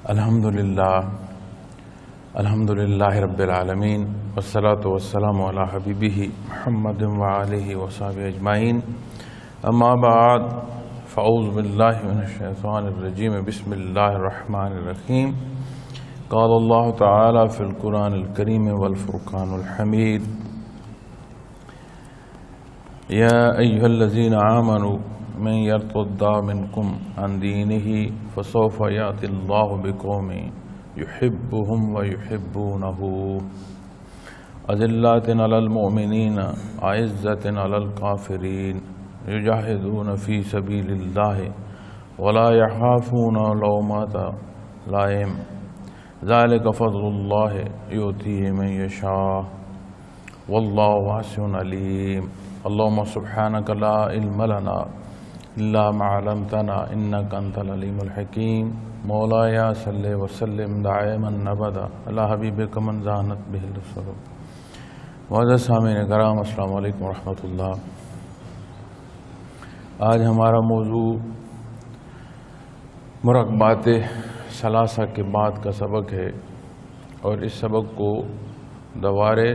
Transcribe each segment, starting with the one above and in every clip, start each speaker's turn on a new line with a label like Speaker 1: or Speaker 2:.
Speaker 1: الحمدللہ رب العالمین والصلاة والسلام علی حبیبہ محمد وآلہ وصحبہ اجمعین اما بعد فاعوذ باللہ من الشیطان الرجیم بسم اللہ الرحمن الرحیم قال اللہ تعالی فی القرآن الکریم والفرقان الحمید یا ایہا الذین آمنوا من یرتد منکم عن دینہ فسوف یأتی اللہ بقوم یحبهم ویحبونہ اذلۃ علی المؤمنین اعزۃ علی الکافرین یجاہدون فی سبیل اللہ ولا یخافون لومۃ لائم ذلک فضل اللہ یؤتیہ من یشاء واللہ واسع علیم اللہم سبحانک لا علم لنا الا ما علمتنا انک انت العلیم الحکیم مولایا صلی وسلم دائما ابدا علی حبیبک من زانت بہ الصدور۔ معزز سامعین کرام، السلام علیکم ورحمۃ اللہ۔ آج ہمارا موضوع مراقبات ثلاثہ کے بعد کا سبق ہے، اور اس سبق کو دوار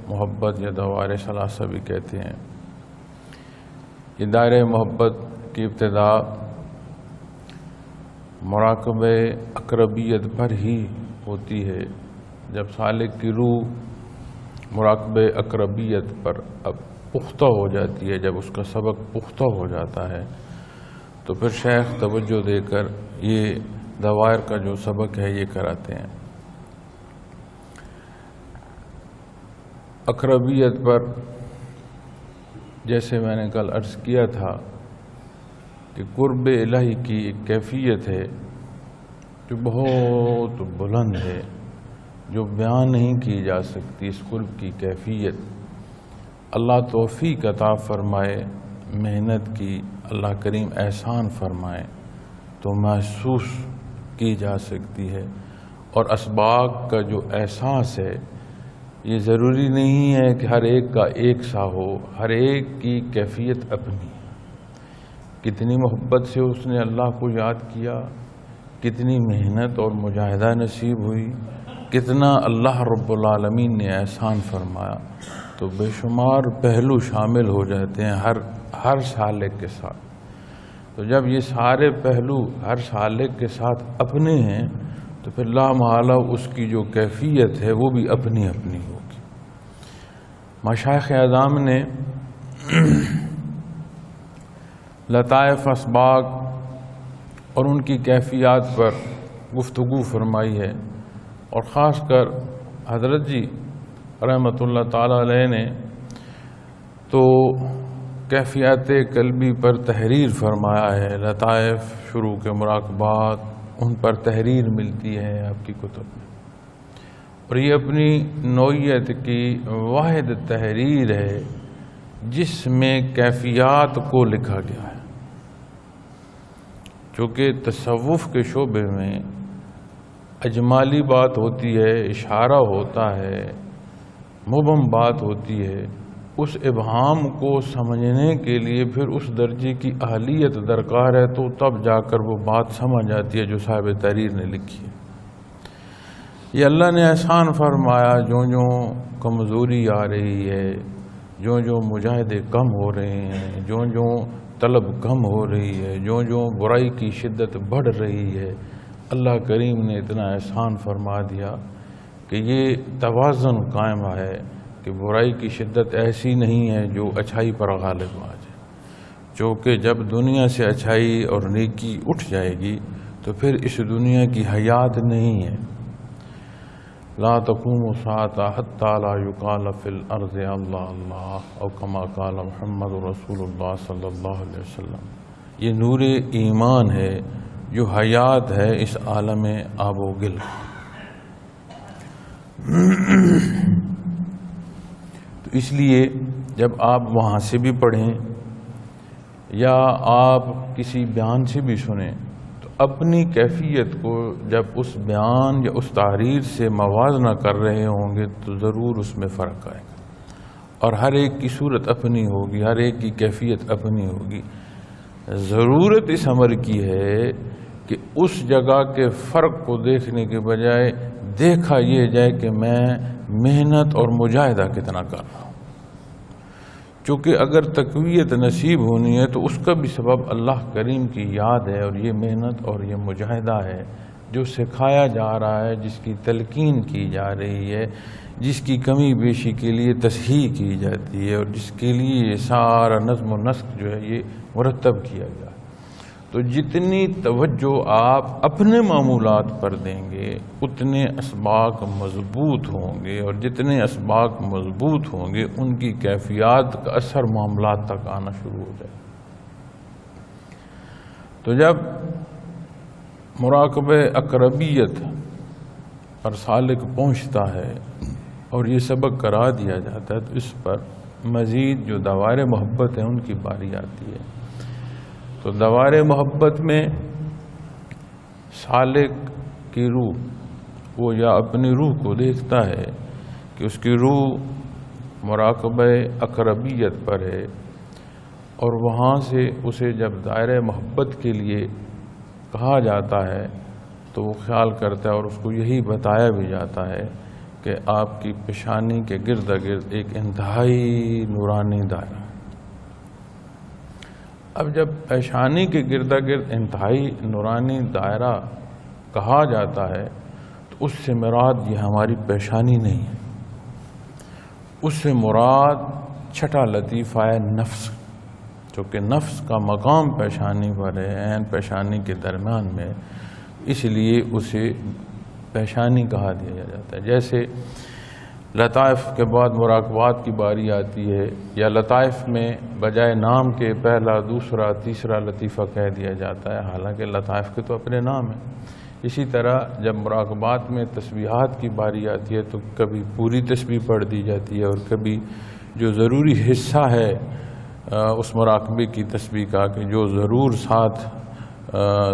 Speaker 1: محبت یا دوار ثلاثہ بھی کہتے ہیں۔ یہ دائرہ محبت کی ابتدا مراقبہ اقربیت پر ہی ہوتی ہے۔ جب سالک کی روح مراقبہ اقربیت پر اب پختہ ہو جاتی ہے، جب اس کا سبق پختہ ہو جاتا ہے، تو پھر شیخ توجہ دے کر یہ دوائر کا جو سبق ہے یہ کراتے ہیں۔ اقربیت پر جیسے میں نے کل عرض کیا تھا کہ قرب الہی کی ایک کیفیت ہے جو بہت بلند ہے، جو بیان نہیں کی جا سکتی۔ اس قرب کی کیفیت اللہ توفیق عطا فرمائے، محنت کی اللہ کریم احسان فرمائے تو محسوس کی جا سکتی ہے۔ اور اسباق کا جو احساس ہے یہ ضروری نہیں ہے کہ ہر ایک کا ایک سا ہو، ہر ایک کی کیفیت اپنی۔ کتنی محبت سے اس نے اللہ کو یاد کیا، کتنی محنت اور مجاہدہ نصیب ہوئی، کتنا اللہ رب العالمین نے احسان فرمایا، تو بے شمار پہلو شامل ہو جاتے ہیں ہر سالک کے ساتھ۔ تو جب یہ سارے پہلو ہر سالک کے ساتھ اپنے ہیں تو پھر لا محالہ اس کی جو کیفیت ہے وہ بھی اپنی اپنی ہوگی۔ مشائخ اعظام نے لطائف اسباق اور ان کی کیفیات پر گفتگو فرمائی ہے، اور خاص کر حضرت جی رحمۃ اللہ تعالی علیہ نے تو کیفیات قلبی پر تحریر فرمایا ہے۔ لطائف شروع کے مراقبات، ان پر تحریر ملتی ہے آپ کی کتب میں، اور یہ اپنی نوعیت کی واحد تحریر ہے جس میں کیفیات کو لکھا گیا ہے۔ چونکہ تصوف کے شعبے میں اجمالی بات ہوتی ہے، اشارہ ہوتا ہے، مبہم بات ہوتی ہے، اس ابہام کو سمجھنے کے لیے پھر اس درجے کی اہلیت درکار ہے، تو تب جا کر وہ بات سمجھ آتی ہے جو صاحب تحریر نے لکھی ہے۔ یہ اللہ نے احسان فرمایا، جو کمزوری آ رہی ہے، جو مجاہدے کم ہو رہے ہیں، جو طلب کم ہو رہی ہے، جو برائی کی شدت بڑھ رہی ہے، اللہ کریم نے اتنا احسان فرما دیا کہ یہ توازن قائم ہے کہ برائی کی شدت ایسی نہیں ہے جو اچھائی پر غالب آ جائے، چونکہ جب دنیا سے اچھائی اور نیکی اٹھ جائے گی تو پھر اس دنیا کی حیات نہیں ہے۔ لا تقوم الساعة حتى لا يقال في الارض اللہ اللہ او کما قال محمد رسول اللہ صلی اللہ علیہ وسلم۔ یہ نور ایمان ہے جو حیات ہے اس عالم آب و گل۔ تو اس لیے جب آپ وہاں سے بھی پڑھیں یا آپ کسی بیان سے بھی سنیں تو اپنی کیفیت کو جب اس بیان یا اس تحریر سے موازنہ کر رہے ہوں گے تو ضرور اس میں فرق آئے گا، اور ہر ایک کی صورت اپنی ہوگی، ہر ایک کی کیفیت اپنی ہوگی۔ ضرورت اس امر کی ہے کہ اس جگہ کے فرق کو دیکھنے کے بجائے دیکھا یہ جائے کہ میں محنت اور مجاہدہ کتنا کر رہا ہوں. چونکہ اگر تقویت نصیب ہونی ہے تو اس کا بھی سبب اللہ کریم کی یاد ہے، اور یہ محنت اور یہ مجاہدہ ہے جو سکھایا جا رہا ہے، جس کی تلقین کی جا رہی ہے، جس کی کمی بیشی کے لیے تصحیح کی جاتی ہے، اور جس کے لیے یہ سارا نظم و نسق جو ہے یہ مرتب کیا گیا ہے. تو جتنی توجہ آپ اپنے معمولات پر دیں گے اتنے اسباق مضبوط ہوں گے، اور جتنے اسباق مضبوط ہوں گے ان کی کیفیات کا اثر معاملات تک آنا شروع ہو جائے. تو جب مراقبہ اقربیت پر سالک پہنچتا ہے اور یہ سبق کرا دیا جاتا ہے تو اس پر مزید جو دوائر محبت ہیں ان کی باری آتی ہے. تو دوائر محبت میں سالک کی روح وہ یا اپنی روح کو دیکھتا ہے کہ اس کی روح مراقبہ اقربیت پر ہے، اور وہاں سے اسے جب دائرہ محبت کے لیے کہا جاتا ہے تو وہ خیال کرتا ہے، اور اس کو یہی بتایا بھی جاتا ہے کہ آپ کی پیشانی کے گرد گرد ایک انتہائی نورانی دائرہ. اب جب پیشانی کے گرد گرد انتہائی نورانی دائرہ کہا جاتا ہے تو اس سے مراد یہ ہماری پیشانی نہیں ہے، اس سے مراد چھٹا لطیفہ نفس، چونکہ نفس کا مقام پیشانی پر ہے، عین پیشانی کے درمیان میں، اس لیے اسے پیشانی کہا دیا جاتا ہے. جیسے لطائف کے بعد مراقبات کی باری آتی ہے، یا لطائف میں بجائے نام کے پہلا دوسرا تیسرا لطیفہ کہہ دیا جاتا ہے، حالانکہ لطائف کے تو اپنے نام ہیں. اسی طرح جب مراقبات میں تسبیحات کی باری آتی ہے تو کبھی پوری تسبیح پڑھ دی جاتی ہے، اور کبھی جو ضروری حصہ ہے اس مراقبے کی تسبیح کا کہ جو ضرور ساتھ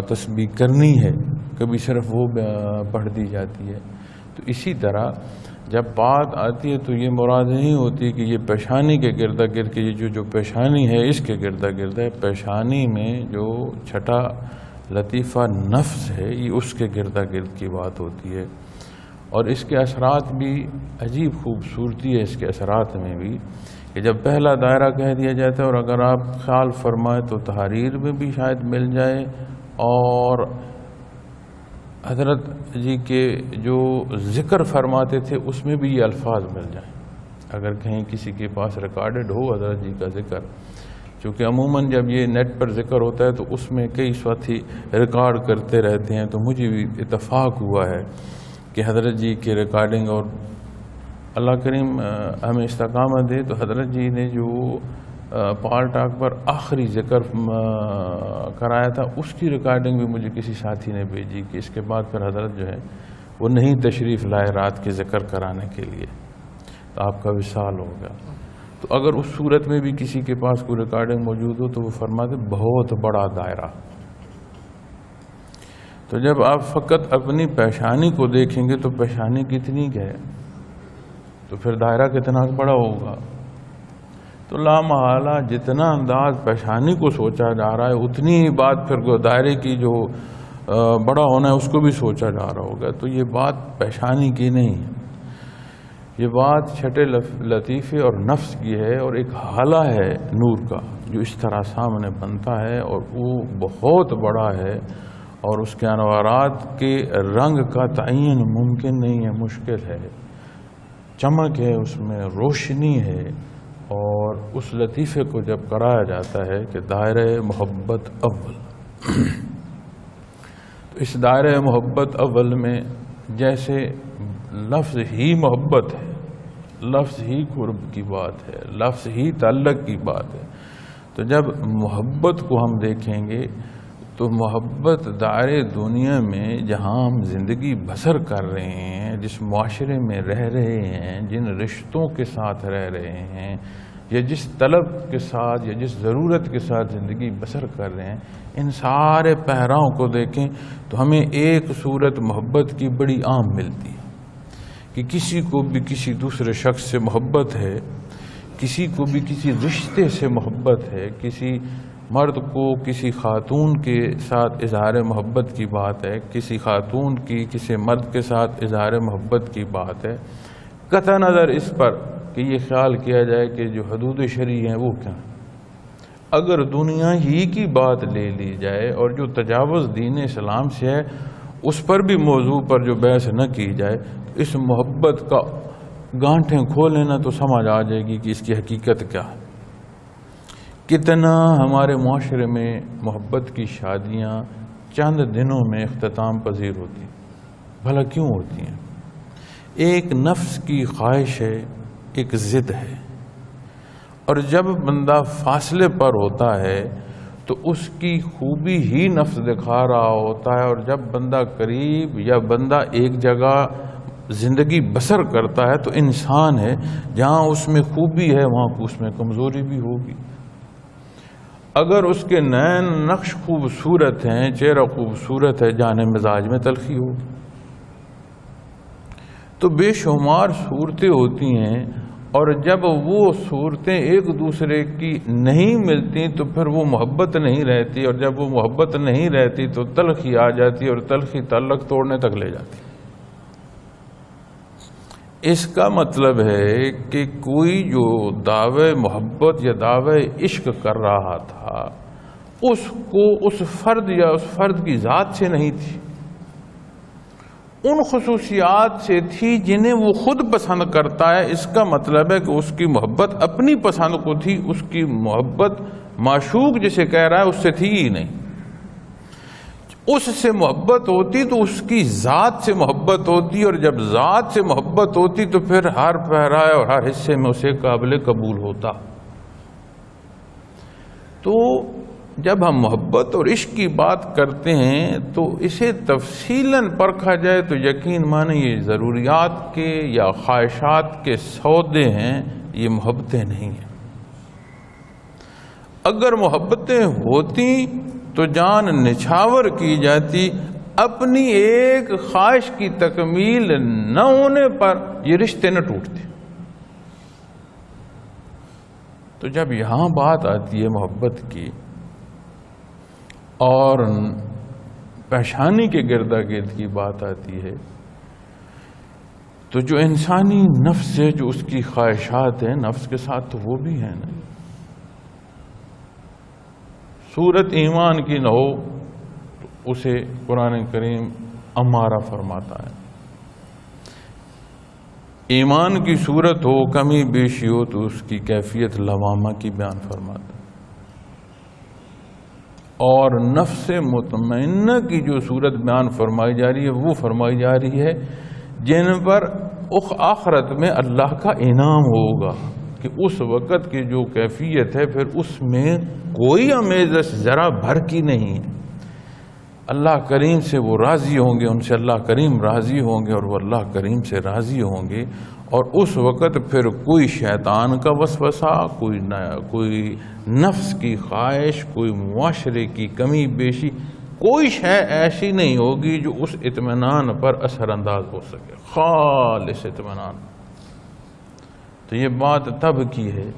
Speaker 1: تسبیح کرنی ہے کبھی صرف وہ پڑھ دی جاتی ہے. تو اسی طرح جب بات آتی ہے تو یہ مراد نہیں ہوتی کہ یہ پیشانی کے گرد گرد کی جو پیشانی ہے اس کے گرد گرد ہے. پیشانی میں جو چھٹا لطیفہ نفس ہے یہ اس کے گرد گرد کی بات ہوتی ہے. اور اس کے اثرات بھی عجیب خوبصورتی ہے اس کے اثرات میں بھی کہ جب پہلا دائرہ کہہ دیا جاتا ہے، اور اگر آپ خیال فرمائیں تو تحریر میں بھی شاید مل جائے، اور حضرت جی کے جو ذکر فرماتے تھے اس میں بھی یہ الفاظ مل جائیں. اگر کہیں کسی کے پاس ریکارڈڈ ہو حضرت جی کا ذکر، چونکہ عموماً جب یہ نیٹ پر ذکر ہوتا ہے تو اس میں کئی ساتھی ریکارڈ کرتے رہتے ہیں، تو مجھے بھی اتفاق ہوا ہے کہ حضرت جی کی ریکارڈنگ، اور اللہ کریم ہمیں استقامت دے، تو حضرت جی نے جو پال ٹاک پر آخری ذکر کرایا تھا اس کی ریکارڈنگ بھی مجھے کسی ساتھی نے بھیجی کہ اس کے بعد پھر حضرت جو ہے وہ نہیں تشریف لائے رات کے ذکر کرانے کے لیے، تو آپ کا وصال ہو گیا. تو اگر اس صورت میں بھی کسی کے پاس کوئی ریکارڈنگ موجود ہو تو وہ فرماتے بہت بڑا دائرہ. تو جب آپ فقط اپنی پیشانی کو دیکھیں گے تو پیشانی کتنی ہے تو پھر دائرہ کتنا بڑا ہوگا. تو لامحالہ جتنا انداز پیشانی کو سوچا جا رہا ہے اتنی ہی بات پھر دائرے کی جو بڑا ہونا ہے اس کو بھی سوچا جا رہا ہوگا. تو یہ بات پیشانی کی نہیں ہے، یہ بات چھٹے لطیفے اور نفس کی ہے، اور ایک حالہ ہے نور کا جو اس طرح سامنے بنتا ہے، اور وہ بہت بڑا ہے، اور اس کے انوارات کے رنگ کا تعین ممکن نہیں ہے، مشکل ہے. چمک ہے اس میں، روشنی ہے. اور اس لطیفے کو جب کرایا جاتا ہے کہ دائرہ محبت اول، تو اس دائرہ محبت اول میں جیسے لفظ ہی محبت ہے، لفظ ہی قرب کی بات ہے، لفظ ہی تعلق کی بات ہے. تو جب محبت کو ہم دیکھیں گے تو محبت دائرے دنیا میں جہاں ہم زندگی بسر کر رہے ہیں، جس معاشرے میں رہ رہے ہیں، جن رشتوں کے ساتھ رہ رہے ہیں، یا جس طلب کے ساتھ یا جس ضرورت کے ساتھ زندگی بسر کر رہے ہیں، ان سارے پہراؤں کو دیکھیں تو ہمیں ایک صورت محبت کی بڑی عام ملتی ہے کہ کسی کو بھی کسی دوسرے شخص سے محبت ہے، کسی کو بھی کسی رشتے سے محبت ہے، کسی مرد کو کسی خاتون کے ساتھ اظہار محبت کی بات ہے، کسی خاتون کی کسی مرد کے ساتھ اظہار محبت کی بات ہے، قطع نظر اس پر کہ یہ خیال کیا جائے کہ جو حدود شرعی ہیں وہ کیا ہیں۔ اگر دنیا ہی کی بات لے لی جائے اور جو تجاوز دین اسلام سے ہے اس پر بھی موضوع پر جو بحث نہ کی جائے، اس محبت کا گانٹھیں کھول لینا تو سمجھ آ جائے گی کہ اس کی حقیقت کیا ہے۔ کتنا ہمارے معاشرے میں محبت کی شادیاں چند دنوں میں اختتام پذیر ہوتی ہیں، بھلا کیوں ہوتی ہیں؟ ایک نفس کی خواہش ہے، ایک ضد ہے، اور جب بندہ فاصلے پر ہوتا ہے تو اس کی خوبی ہی نفس دکھا رہا ہوتا ہے، اور جب بندہ قریب یا بندہ ایک جگہ زندگی بسر کرتا ہے تو انسان ہے، جہاں اس میں خوبی ہے وہاں اس میں کمزوری بھی ہوگی۔ اگر اس کے نین نقش خوبصورت ہیں، چہرہ خوبصورت ہے، جانے مزاج میں تلخی ہوگی۔ تو بے شمار صورتیں ہوتی ہیں، اور جب وہ صورتیں ایک دوسرے کی نہیں ملتی تو پھر وہ محبت نہیں رہتی، اور جب وہ محبت نہیں رہتی تو تلخی آ جاتی، اور تلخی تعلق توڑنے تک لے جاتی۔ اس کا مطلب ہے کہ کوئی جو دعوے محبت یا دعوے عشق کر رہا تھا اس کو اس فرد یا اس فرد کی ذات سے نہیں تھی، ان خصوصیات سے تھی جنہیں وہ خود پسند کرتا ہے۔ اس کا مطلب ہے کہ اس کی محبت اپنی پسند کو تھی، اس کی محبت معشوق جسے کہہ رہا ہے اس سے تھی ہی نہیں۔ اس سے محبت ہوتی تو اس کی ذات سے محبت ہوتی، اور جب ذات سے محبت ہوتی تو پھر ہر پہرائے اور ہر حصے میں اسے قابل قبول ہوتا۔ تو جب ہم محبت اور عشق کی بات کرتے ہیں تو اسے تفصیلاً پرکھا جائے تو یقین مانیں یہ ضروریات کے یا خواہشات کے سودے ہیں، یہ محبتیں نہیں ہیں۔ اگر محبتیں ہوتی تو جان نچھاور کی جاتی، اپنی ایک خواہش کی تکمیل نہ ہونے پر یہ رشتے نہ ٹوٹتے۔ تو جب یہاں بات آتی ہے محبت کی اور پیشانی کے گردا گرد کی بات آتی ہے تو جو انسانی نفس ہے، جو اس کی خواہشات ہیں، نفس کے ساتھ تو وہ بھی ہیں نا۔ صورت ایمان کی نہ ہو تو اسے قرآن کریم امارہ فرماتا ہے، ایمان کی صورت ہو، کمی بیشی ہو تو اس کی کیفیت لوامہ کی بیان فرماتا ہے۔ اور نفس مطمئنہ کی جو صورت بیان فرمائی جا رہی ہے وہ فرمائی جا رہی ہے جن پر آخرت میں اللہ کا انعام ہوگا، کہ اس وقت کی جو کیفیت ہے پھر اس میں کوئی امیزش ذرا بھر کی نہیں ہے۔ اللہ کریم سے وہ راضی ہوں گے، ان سے اللہ کریم راضی ہوں گے، اور وہ اللہ کریم سے راضی ہوں گے، اور اس وقت پھر کوئی شیطان کا وسوسہ، کوئی نفس کی خواہش، کوئی معاشرے کی کمی بیشی، کوئی شے ایسی نہیں ہوگی جو اس اطمینان پر اثر انداز ہو سکے، خالص اطمینان۔ تو یہ بات تب کی ہے،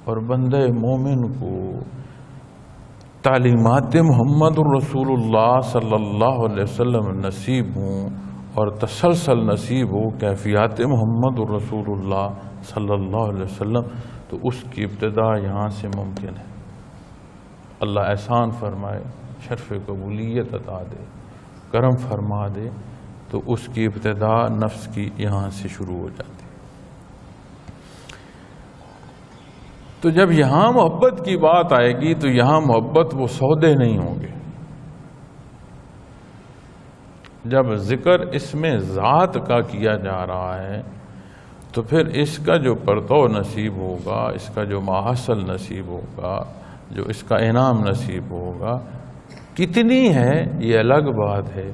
Speaker 1: اور بندہ مومن کو تعلیمات محمد الرسول اللہ صلی اللہ علیہ وسلم نصیب ہوں اور تسلسل نصیب ہو کیفیات محمد الرسول اللہ صلی اللہ علیہ وسلم، تو اس کی ابتدا یہاں سے ممکن ہے۔ اللہ احسان فرمائے، شرف قبولیت عطا دے، کرم فرما دے، تو اس کی ابتدا نفس کی یہاں سے شروع ہو جاتی۔ تو جب یہاں محبت کی بات آئے گی تو یہاں محبت وہ سودے نہیں ہوں گے۔ جب ذکر اس میں ذات کا کیا جا رہا ہے تو پھر اس کا جو پرتو نصیب ہوگا، اس کا جو ماحصل نصیب ہوگا، جو اس کا انعام نصیب ہوگا، کتنی ہے یہ الگ بات ہے،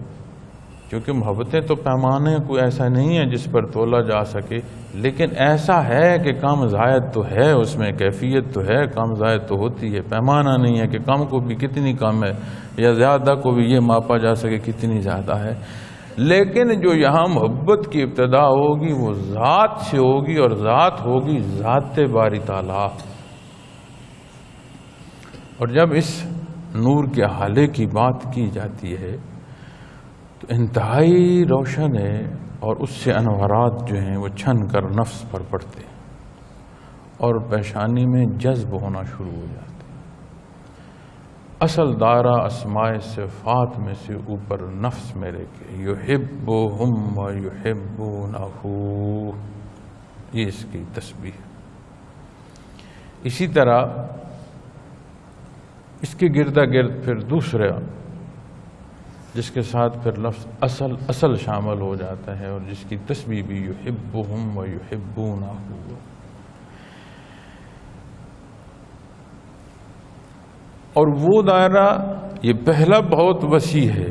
Speaker 1: کیونکہ محبتیں تو پیمانے کوئی ایسا نہیں ہے جس پر تولا جا سکے، لیکن ایسا ہے کہ کم زائد تو ہے، اس میں کیفیت تو ہے، کم زائد تو ہوتی ہے، پیمانہ نہیں ہے کہ کم کو بھی کتنی کم ہے یا زیادہ کو بھی یہ ماپا جا سکے کتنی زیادہ ہے۔ لیکن جو یہاں محبت کی ابتدا ہوگی وہ ذات سے ہوگی، اور ذات ہوگی ذات باری تعالیٰ۔ اور جب اس نور کے حالے کی بات کی جاتی ہے تو انتہائی روشن ہے، اور اس سے انوارات جو ہیں وہ چھن کر نفس پر پڑتے ہیں اور پیشانی میں جذب ہونا شروع ہو جاتے ہیں۔ اصل دائرہ اسماء صفات میں سے اوپر نفس میرے کے یحبہم و یحبونہ، یہ اس کی تسبیح۔ اسی طرح اس کے گردا گرد پھر دوسرا جس کے ساتھ پھر لفظ اصل شامل ہو جاتا ہے، اور جس کی تسبیح بھی یحبہم و یحبونہ۔ اور وہ دائرہ یہ پہلا بہت وسیع ہے،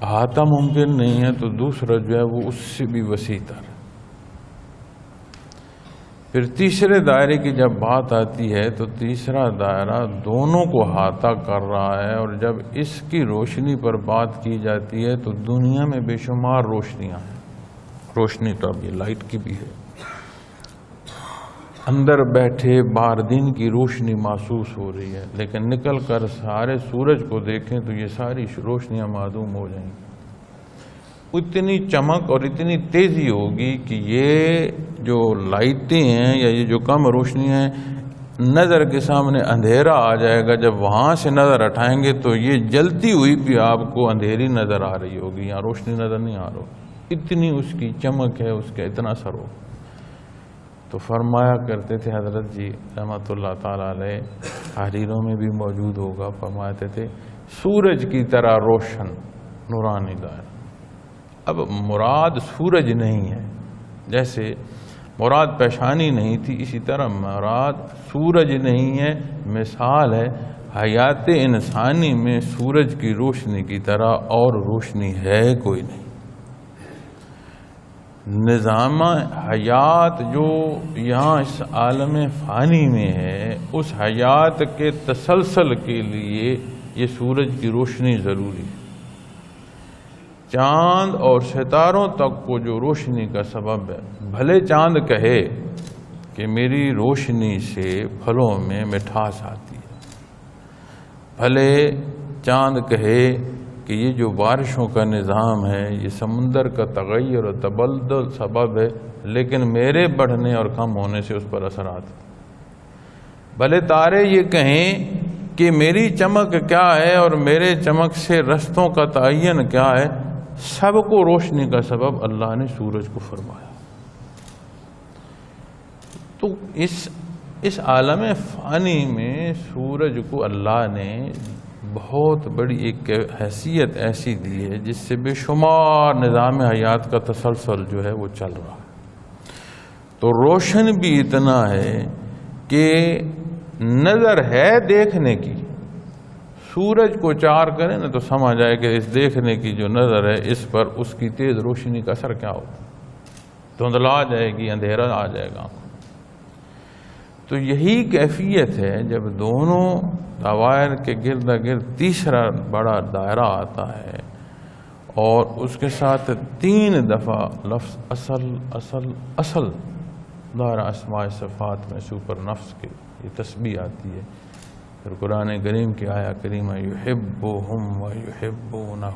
Speaker 1: احاطہ ممکن نہیں ہے، تو دوسرا جو ہے وہ اس سے بھی وسیع تر۔ پھر تیسرے دائرے کی جب بات آتی ہے تو تیسرا دائرہ دونوں کو احاطہ کر رہا ہے، اور جب اس کی روشنی پر بات کی جاتی ہے تو دنیا میں بے شمار روشنیاں ہیں۔ روشنی تو اب یہ لائٹ کی بھی ہے، اندر بیٹھے باہر دن کی روشنی محسوس ہو رہی ہے، لیکن نکل کر سارے سورج کو دیکھیں تو یہ ساری روشنیاں معدوم ہو جائیں گی۔ اتنی چمک اور اتنی تیزی ہوگی کہ یہ جو لائٹیں ہیں یا یہ جو کم روشنی ہیں، نظر کے سامنے اندھیرا آ جائے گا، جب وہاں سے نظر اٹھائیں گے تو یہ جلتی ہوئی بھی آپ کو اندھیری نظر آ رہی ہوگی، یہاں روشنی نظر نہیں آ رہی، اتنی اس کی چمک ہے، اس کا اتنا اثر ہو۔ تو فرمایا کرتے تھے حضرت جی رحمۃ اللہ تعالیٰ علیہ، تحریروں میں بھی موجود ہوگا، فرماتے تھے سورج کی طرح روشن نورانی دائرہ۔ اب مراد سورج نہیں ہے، جیسے مراد پیشانی نہیں تھی، اسی طرح مراد سورج نہیں ہے، مثال ہے حیات انسانی میں سورج کی روشنی کی طرح اور روشنی ہے کوئی نہیں۔ نظام حیات جو یہاں اس عالم فانی میں ہے، اس حیات کے تسلسل کے لیے یہ سورج کی روشنی ضروری ہے۔ چاند اور ستاروں تک کو جو روشنی کا سبب ہے، بھلے چاند کہے کہ میری روشنی سے پھلوں میں مٹھاس آتی ہے، بھلے چاند کہے کہ یہ جو بارشوں کا نظام ہے یہ سمندر کا تغیر و تبدل سبب ہے، لیکن میرے بڑھنے اور کم ہونے سے اس پر اثرات ہیں۔ بھلے تارے یہ کہیں کہ میری چمک کیا ہے اور میرے چمک سے رستوں کا تعین کیا ہے، سب کو روشنی کا سبب اللہ نے سورج کو فرمایا۔ تو اس عالم فانی میں سورج کو اللہ نے بہت بڑی ایک حیثیت ایسی دی ہے جس سے بے شمار نظام حیات کا تسلسل جو ہے وہ چل رہا ہے۔ تو روشن بھی اتنا ہے کہ نظر ہے دیکھنے کی، سورج کو چار کرے نا تو سمجھ آئے کہ اس دیکھنے کی جو نظر ہے اس پر اس کی تیز روشنی کا اثر کیا ہوگا، دھندلا آ جائے گی، اندھیرا آ جائے گا۔ تو یہی کیفیت ہے جب دونوں دوائر کے گرد گرد تیسرا بڑا دائرہ آتا ہے اور اس کے ساتھ 3 دفعہ لفظ اصل اصل اصل دائرہ اسماء صفات میں سے اوپر نفس کے یہ تسبیح آتی ہے۔ پھر قرآن کریم کی آیا کریمہ یحبہم و یحبونہ،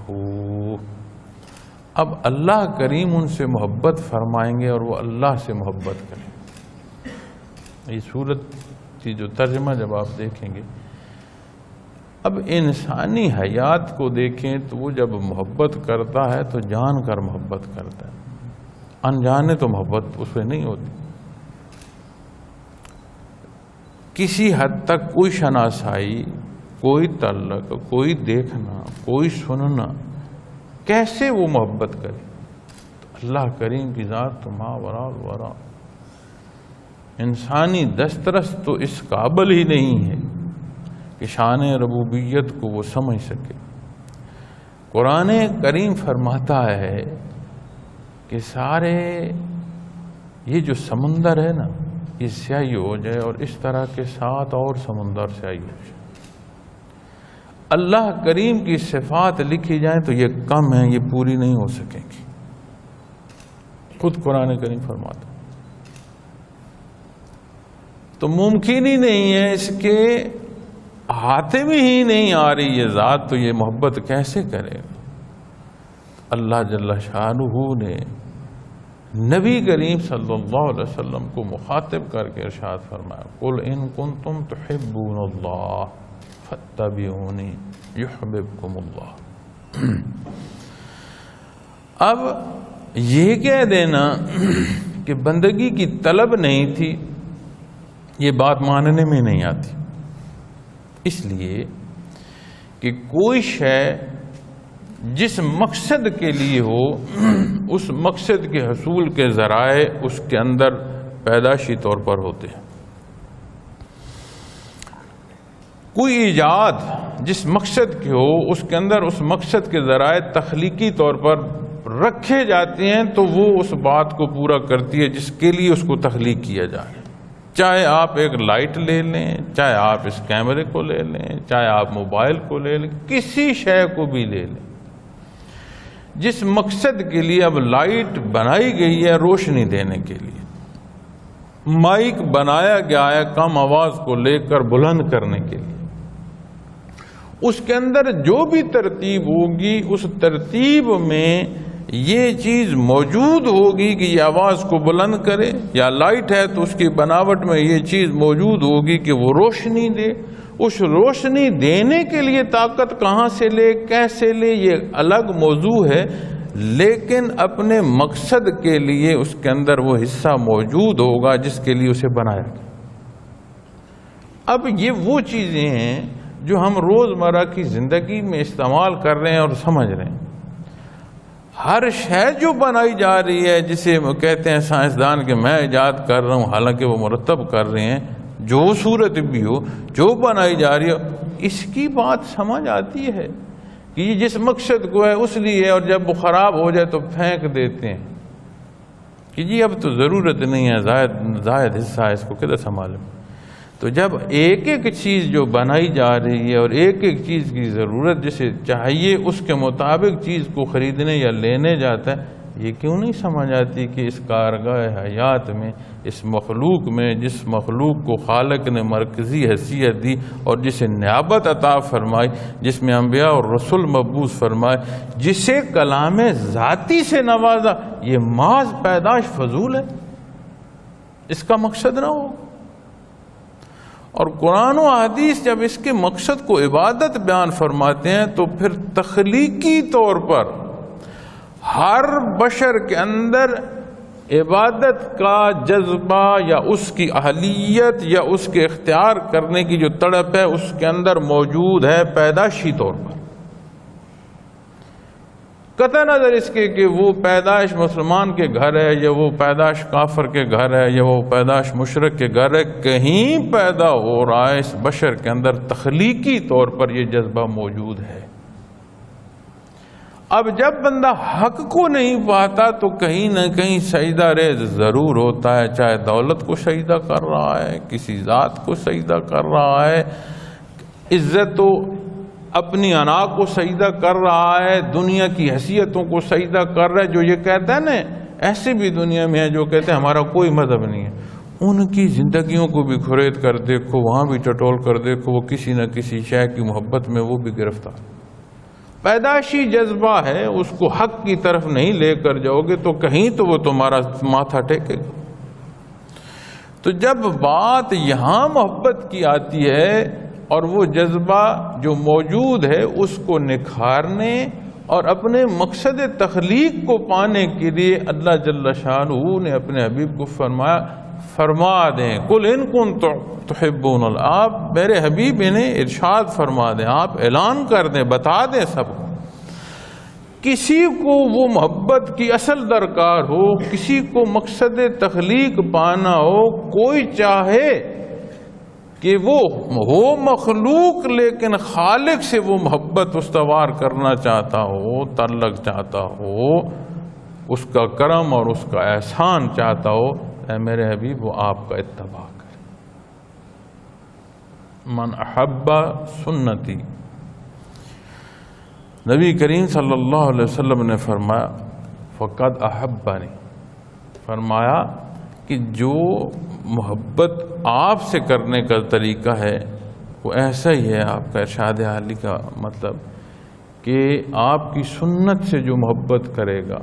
Speaker 1: اب اللہ کریم ان سے محبت فرمائیں گے اور وہ اللہ سے محبت کریں گے۔ یہ صورت کی جو ترجمہ جب آپ دیکھیں گے، اب انسانی حیات کو دیکھیں تو وہ جب محبت کرتا ہے تو جان کر محبت کرتا ہے، انجانے تو محبت اس میں نہیں ہوتی۔ کسی حد تک کوئی شناسائی، کوئی تعلق، کوئی دیکھنا، کوئی سننا، کیسے وہ محبت کرے؟ تو اللہ کریم کی ذات تو ما وراء الورا، انسانی دسترس تو اس قابل ہی نہیں ہے کہ شان ربوبیت کو وہ سمجھ سکے۔ قرآن کریم فرماتا ہے کہ سارے یہ جو سمندر ہے نا یہ سیاہی ہو جائے اور اس طرح کے 7 اور سمندر سیاہی ہو جائے، اللہ کریم کی صفات لکھی جائیں تو یہ کم ہیں، یہ پوری نہیں ہو سکیں گی، خود قرآن کریم فرماتا ہے۔ تو ممکن ہی نہیں ہے اس کے ہاتھ میں ہی نہیں آ رہی یہ ذات تو یہ محبت کیسے کرے گا؟ اللہ جل شانہ نے نبی کریم صلی اللہ علیہ وسلم کو مخاطب کر کے ارشاد فرمایا قل ان کنتم تحبون اللہ فاتبعونی یحببکم اللہ۔ اب یہ کہہ دینا کہ بندگی کی طلب نہیں تھی، یہ بات ماننے میں نہیں آتی، اس لیے کہ کوئی شے جس مقصد کے لیے ہو اس مقصد کے حصول کے ذرائع اس کے اندر پیدائشی طور پر ہوتے ہیں۔ کوئی ایجاد جس مقصد کے ہو اس کے اندر اس مقصد کے ذرائع تخلیقی طور پر رکھے جاتے ہیں تو وہ اس بات کو پورا کرتی ہے جس کے لیے اس کو تخلیق کیا جائے۔ چاہے آپ ایک لائٹ لے لیں، چاہے آپ اس کیمرے کو لے لیں، چاہے آپ موبائل کو لے لیں، کسی شے کو بھی لے لیں، جس مقصد کے لیے اب لائٹ بنائی گئی ہے روشنی دینے کے لیے، مائک بنایا گیا ہے کم آواز کو لے کر بلند کرنے کے لیے، اس کے اندر جو بھی ترتیب ہوگی اس ترتیب میں یہ چیز موجود ہوگی کہ یہ آواز کو بلند کرے، یا لائٹ ہے تو اس کی بناوٹ میں یہ چیز موجود ہوگی کہ وہ روشنی دے۔ اس روشنی دینے کے لیے طاقت کہاں سے لے، کیسے لے، یہ الگ موضوع ہے، لیکن اپنے مقصد کے لیے اس کے اندر وہ حصہ موجود ہوگا جس کے لیے اسے بنایا گیا۔ اب یہ وہ چیزیں ہیں جو ہم روزمرہ کی زندگی میں استعمال کر رہے ہیں اور سمجھ رہے ہیں۔ ہر شے جو بنائی جا رہی ہے جسے کہتے ہیں سائنسدان کہ میں ایجاد کر رہا ہوں، حالانکہ وہ مرتب کر رہے ہیں، جو صورت بھی ہو جو بنائی جا رہی ہو، اس کی بات سمجھ آتی ہے کہ یہ جس مقصد کو ہے اس لیے، اور جب وہ خراب ہو جائے تو پھینک دیتے ہیں کہ جی اب تو ضرورت نہیں ہے، زائد حصہ ہے، اس کو کدھر سنبھالیں۔ تو جب ایک ایک چیز جو بنائی جا رہی ہے اور ایک ایک چیز کی ضرورت جسے چاہیے اس کے مطابق چیز کو خریدنے یا لینے جاتا ہے، یہ کیوں نہیں سمجھ آتی کہ اس کارگاہ حیات میں، اس مخلوق میں، جس مخلوق کو خالق نے مرکزی حیثیت دی اور جسے نیابت عطا فرمائی، جس میں انبیاء اور رسول مبعوث فرمائے، جسے کلام ذاتی سے نوازا، یہ محض پیدائش فضول ہے، اس کا مقصد نہ ہو۔ اور قرآن و حدیث جب اس کے مقصد کو عبادت بیان فرماتے ہیں تو پھر تخلیقی طور پر ہر بشر کے اندر عبادت کا جذبہ یا اس کی اہلیت یا اس کے اختیار کرنے کی جو تڑپ ہے اس کے اندر موجود ہے پیدائشی طور پر، قطع نظر اس کے کہ وہ پیدائش مسلمان کے گھر ہے یا وہ پیدائش کافر کے گھر ہے یا وہ پیدائش مشرک کے گھر ہے، کہیں پیدا ہو رہا ہے اس بشر کے اندر تخلیقی طور پر یہ جذبہ موجود ہے۔ اب جب بندہ حق کو نہیں پاتا تو کہیں نہ کہیں سجدہ ریز ضرور ہوتا ہے، چاہے دولت کو سجدہ کر رہا ہے، کسی ذات کو سجدہ کر رہا ہے، عزت و اپنی انا کو سجدہ کر رہا ہے، دنیا کی حیثیتوں کو سجدہ کر رہا ہے۔ جو یہ کہتا ہے نا، ایسے بھی دنیا میں ہے جو کہتے ہیں ہمارا کوئی مذہب نہیں ہے، ان کی زندگیوں کو بھی کھرید کر دیکھو، وہاں بھی ٹٹول کر دیکھو، وہ کسی نہ کسی شے کی محبت میں وہ بھی گرفتار۔ پیدائشی جذبہ ہے، اس کو حق کی طرف نہیں لے کر جاؤ گے تو کہیں تو وہ تمہارا ماتھا ٹیکے گا۔ تو جب بات یہاں محبت کی آتی ہے اور وہ جذبہ جو موجود ہے اس کو نکھارنے اور اپنے مقصد تخلیق کو پانے کے لیے اللہ جل شانہ نے اپنے حبیب کو فرما دیں، قل ان کنتم تحبون اللہ، آپ میرے حبیب انہیں ارشاد فرما دیں، آپ اعلان کر دیں، بتا دیں سب کو۔ کسی کو وہ محبت کی اصل درکار ہو، کسی کو مقصد تخلیق پانا ہو، کوئی چاہے کہ وہ ہو مخلوق لیکن خالق سے وہ محبت استوار کرنا چاہتا ہو، تعلق چاہتا ہو، اس کا کرم اور اس کا احسان چاہتا ہو، اے میرے حبیب وہ آپ کا اتباع کرے۔ من احب سنتی، نبی کریم صلی اللہ علیہ وسلم نے فرمایا فقد احبنی، فرمایا کہ جو محبت آپ سے کرنے کا طریقہ ہے وہ ایسا ہی ہے آپ کا ارشاد عالی کا مطلب کہ آپ کی سنت سے جو محبت کرے گا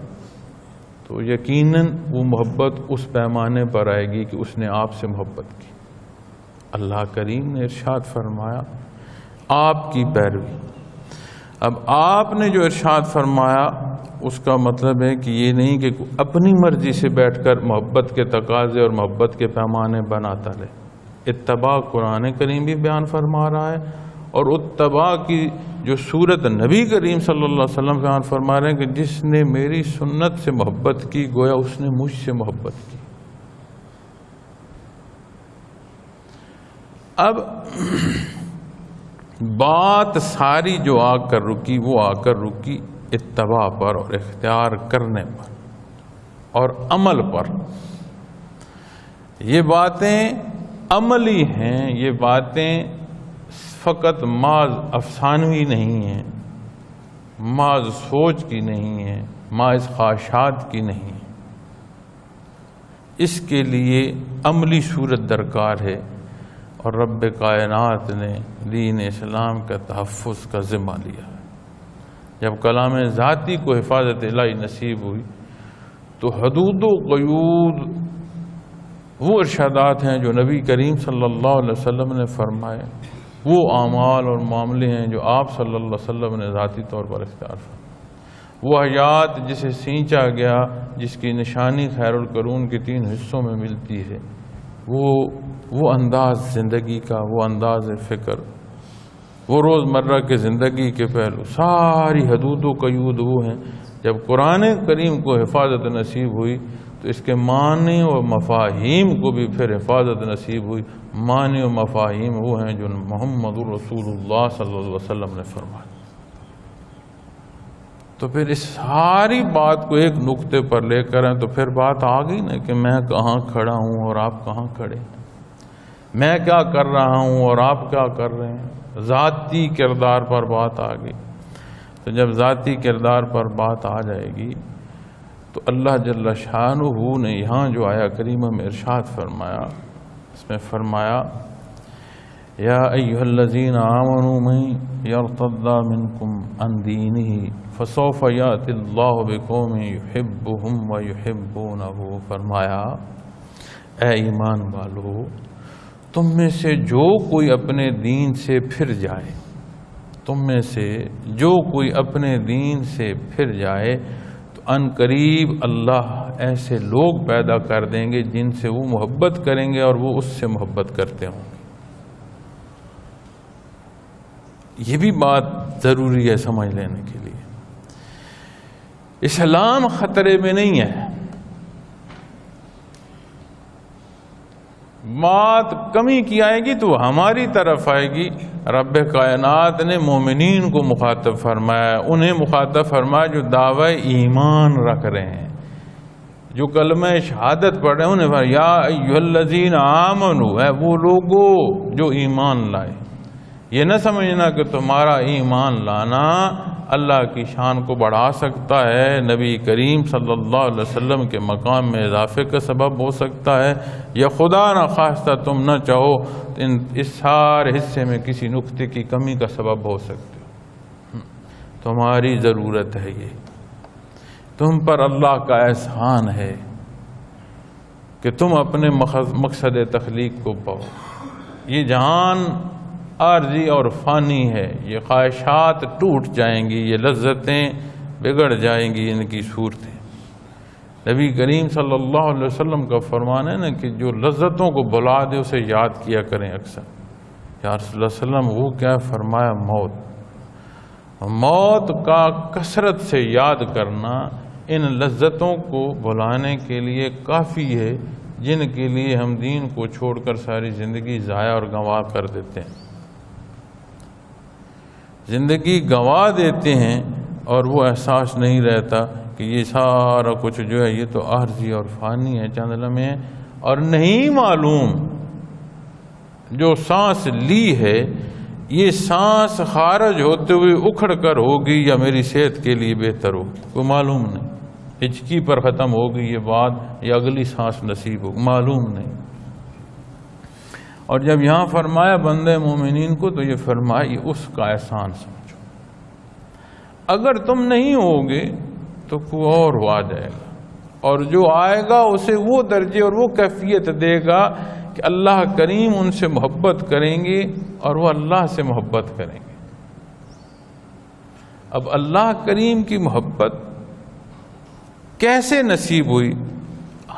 Speaker 1: تو یقیناً وہ محبت اس پیمانے پر آئے گی کہ اس نے آپ سے محبت کی۔ اللہ کریم نے ارشاد فرمایا آپ کی پیروی۔ اب آپ نے جو ارشاد فرمایا اس کا مطلب ہے کہ یہ نہیں کہ اپنی مرضی سے بیٹھ کر محبت کے تقاضے اور محبت کے پیمانے بناتا رہے۔ اتباع قرآن کریم بھی بیان فرما رہا ہے، اور اتباع کی جو صورت نبی کریم صلی اللہ علیہ وسلم بیان فرما رہے ہیں کہ جس نے میری سنت سے محبت کی گویا اس نے مجھ سے محبت کی۔ اب بات ساری جو آ کر رکی وہ آ کر رکی اتباع پر اور اختیار کرنے پر اور عمل پر۔ یہ باتیں عملی ہیں، یہ باتیں فقط محض افسانوی نہیں ہیں، محض سوچ کی نہیں ہیں، محض خواہشات کی نہیں ہیں۔ اس کے لیے عملی صورت درکار ہے، اور رب کائنات نے دین اسلام کا تحفظ کا ذمہ لیا ہے۔ جب کلام ذاتی کو حفاظت الہی نصیب ہوئی تو حدود و قیود وہ ارشادات ہیں جو نبی کریم صلی اللہ علیہ وسلم نے فرمائے، وہ اعمال اور معاملے ہیں جو آپ صلی اللہ علیہ وسلم نے ذاتی طور پر اختیار فرمائے، وہ حیات جسے سینچا گیا، جس کی نشانی خیر القرون کے 3 حصوں میں ملتی ہے، وہ انداز زندگی کا، وہ انداز فکر، وہ روزمرہ کے زندگی کے پہلو، ساری حدود و قیود وہ ہیں۔ جب قرآن کریم کو حفاظت نصیب ہوئی تو اس کے معنی و مفاہیم کو بھی پھر حفاظت نصیب ہوئی۔ معنی و مفاہیم وہ ہیں جو محمد رسول اللہ صلی اللہ علیہ وسلم نے فرمایا۔ تو پھر اس ساری بات کو ایک نقطے پر لے کر ہیں تو پھر بات آ گئی نا کہ میں کہاں کھڑا ہوں اور آپ کہاں کھڑے ہیں، میں کیا کر رہا ہوں اور آپ کیا کر رہے ہیں۔ ذاتی کردار پر بات آ گئی، تو جب ذاتی کردار پر بات آ جائے گی تو اللہ جل شانہ نے یہاں جو آیا کریمہ میں ارشاد فرمایا، اس میں فرمایا یا ایھا الذین آمنوا من یرتد منکم عن دینہ فسوف یأتی اللہ بقوم یحبہم ویحبونہ۔ فرمایا اے ایمان والو، تم میں سے جو کوئی اپنے دین سے پھر جائے، تم میں سے جو کوئی اپنے دین سے پھر جائے تو ان قریب اللہ ایسے لوگ پیدا کر دیں گے جن سے وہ محبت کریں گے اور وہ اس سے محبت کرتے ہوں گے۔ یہ بھی بات ضروری ہے سمجھ لینے کے لیے۔ اسلام خطرے میں نہیں ہے، بات کمی کی آئے گی تو ہماری طرف آئے گی۔ رب کائنات نے مومنین کو مخاطب فرمایا، انہیں مخاطب فرمایا جو دعوی ایمان رکھ رہے ہیں، جو کلمہ شہادت پڑھ رہے ہیں، انہیں فرمایا یا ایھا الذین آمنوا، ہے وہ لوگو جو ایمان لائے۔ یہ نہ سمجھنا کہ تمہارا ایمان لانا اللہ کی شان کو بڑھا سکتا ہے، نبی کریم صلی اللہ علیہ وسلم کے مقام میں اضافے کا سبب ہو سکتا ہے، یا خدا نہ خواستہ تم نہ چاہو اس سارے حصے میں کسی نقطے کی کمی کا سبب ہو سکتے ہو۔ تمہاری ضرورت ہے، یہ تم پر اللہ کا احسان ہے کہ تم اپنے مقصد تخلیق کو پاؤ۔ یہ جہان عارضی اور فانی ہے، یہ خواہشات ٹوٹ جائیں گی، یہ لذتیں بگڑ جائیں گی، ان کی صورتیں۔ نبی کریم صلی اللہ علیہ وسلم کا فرمان ہے نا کہ جو لذتوں کو بھلا دے اسے یاد کیا کریں اکثر۔ یا رسول اللہ صلی اللہ علیہ وسلم وہ کیا فرمایا، موت کا کثرت سے یاد کرنا ان لذتوں کو بھلانے کے لیے کافی ہے جن کے لیے ہم دین کو چھوڑ کر ساری زندگی ضائع اور گنوا کر دیتے ہیں۔ زندگی گنوا دیتے ہیں اور وہ احساس نہیں رہتا کہ یہ سارا کچھ جو ہے یہ تو عارضی اور فانی ہے، چند لمحے ہیں، اور نہیں معلوم جو سانس لی ہے یہ سانس خارج ہوتے ہوئے اکھڑ کر ہوگی یا میری صحت کے لیے بہتر ہوگی، کوئی معلوم نہیں۔ ہچکی پر ختم ہوگی یہ بات یا اگلی سانس نصیب ہوگی، معلوم نہیں۔ اور جب یہاں فرمایا بندے مومنین کو تو یہ فرمایا اس کا احسان سمجھو، اگر تم نہیں ہوگے تو کوئی اور آ جائے گا، اور جو آئے گا اسے وہ درجے اور وہ کیفیت دے گا کہ اللہ کریم ان سے محبت کریں گے اور وہ اللہ سے محبت کریں گے۔ اب اللہ کریم کی محبت کیسے نصیب ہوئی؟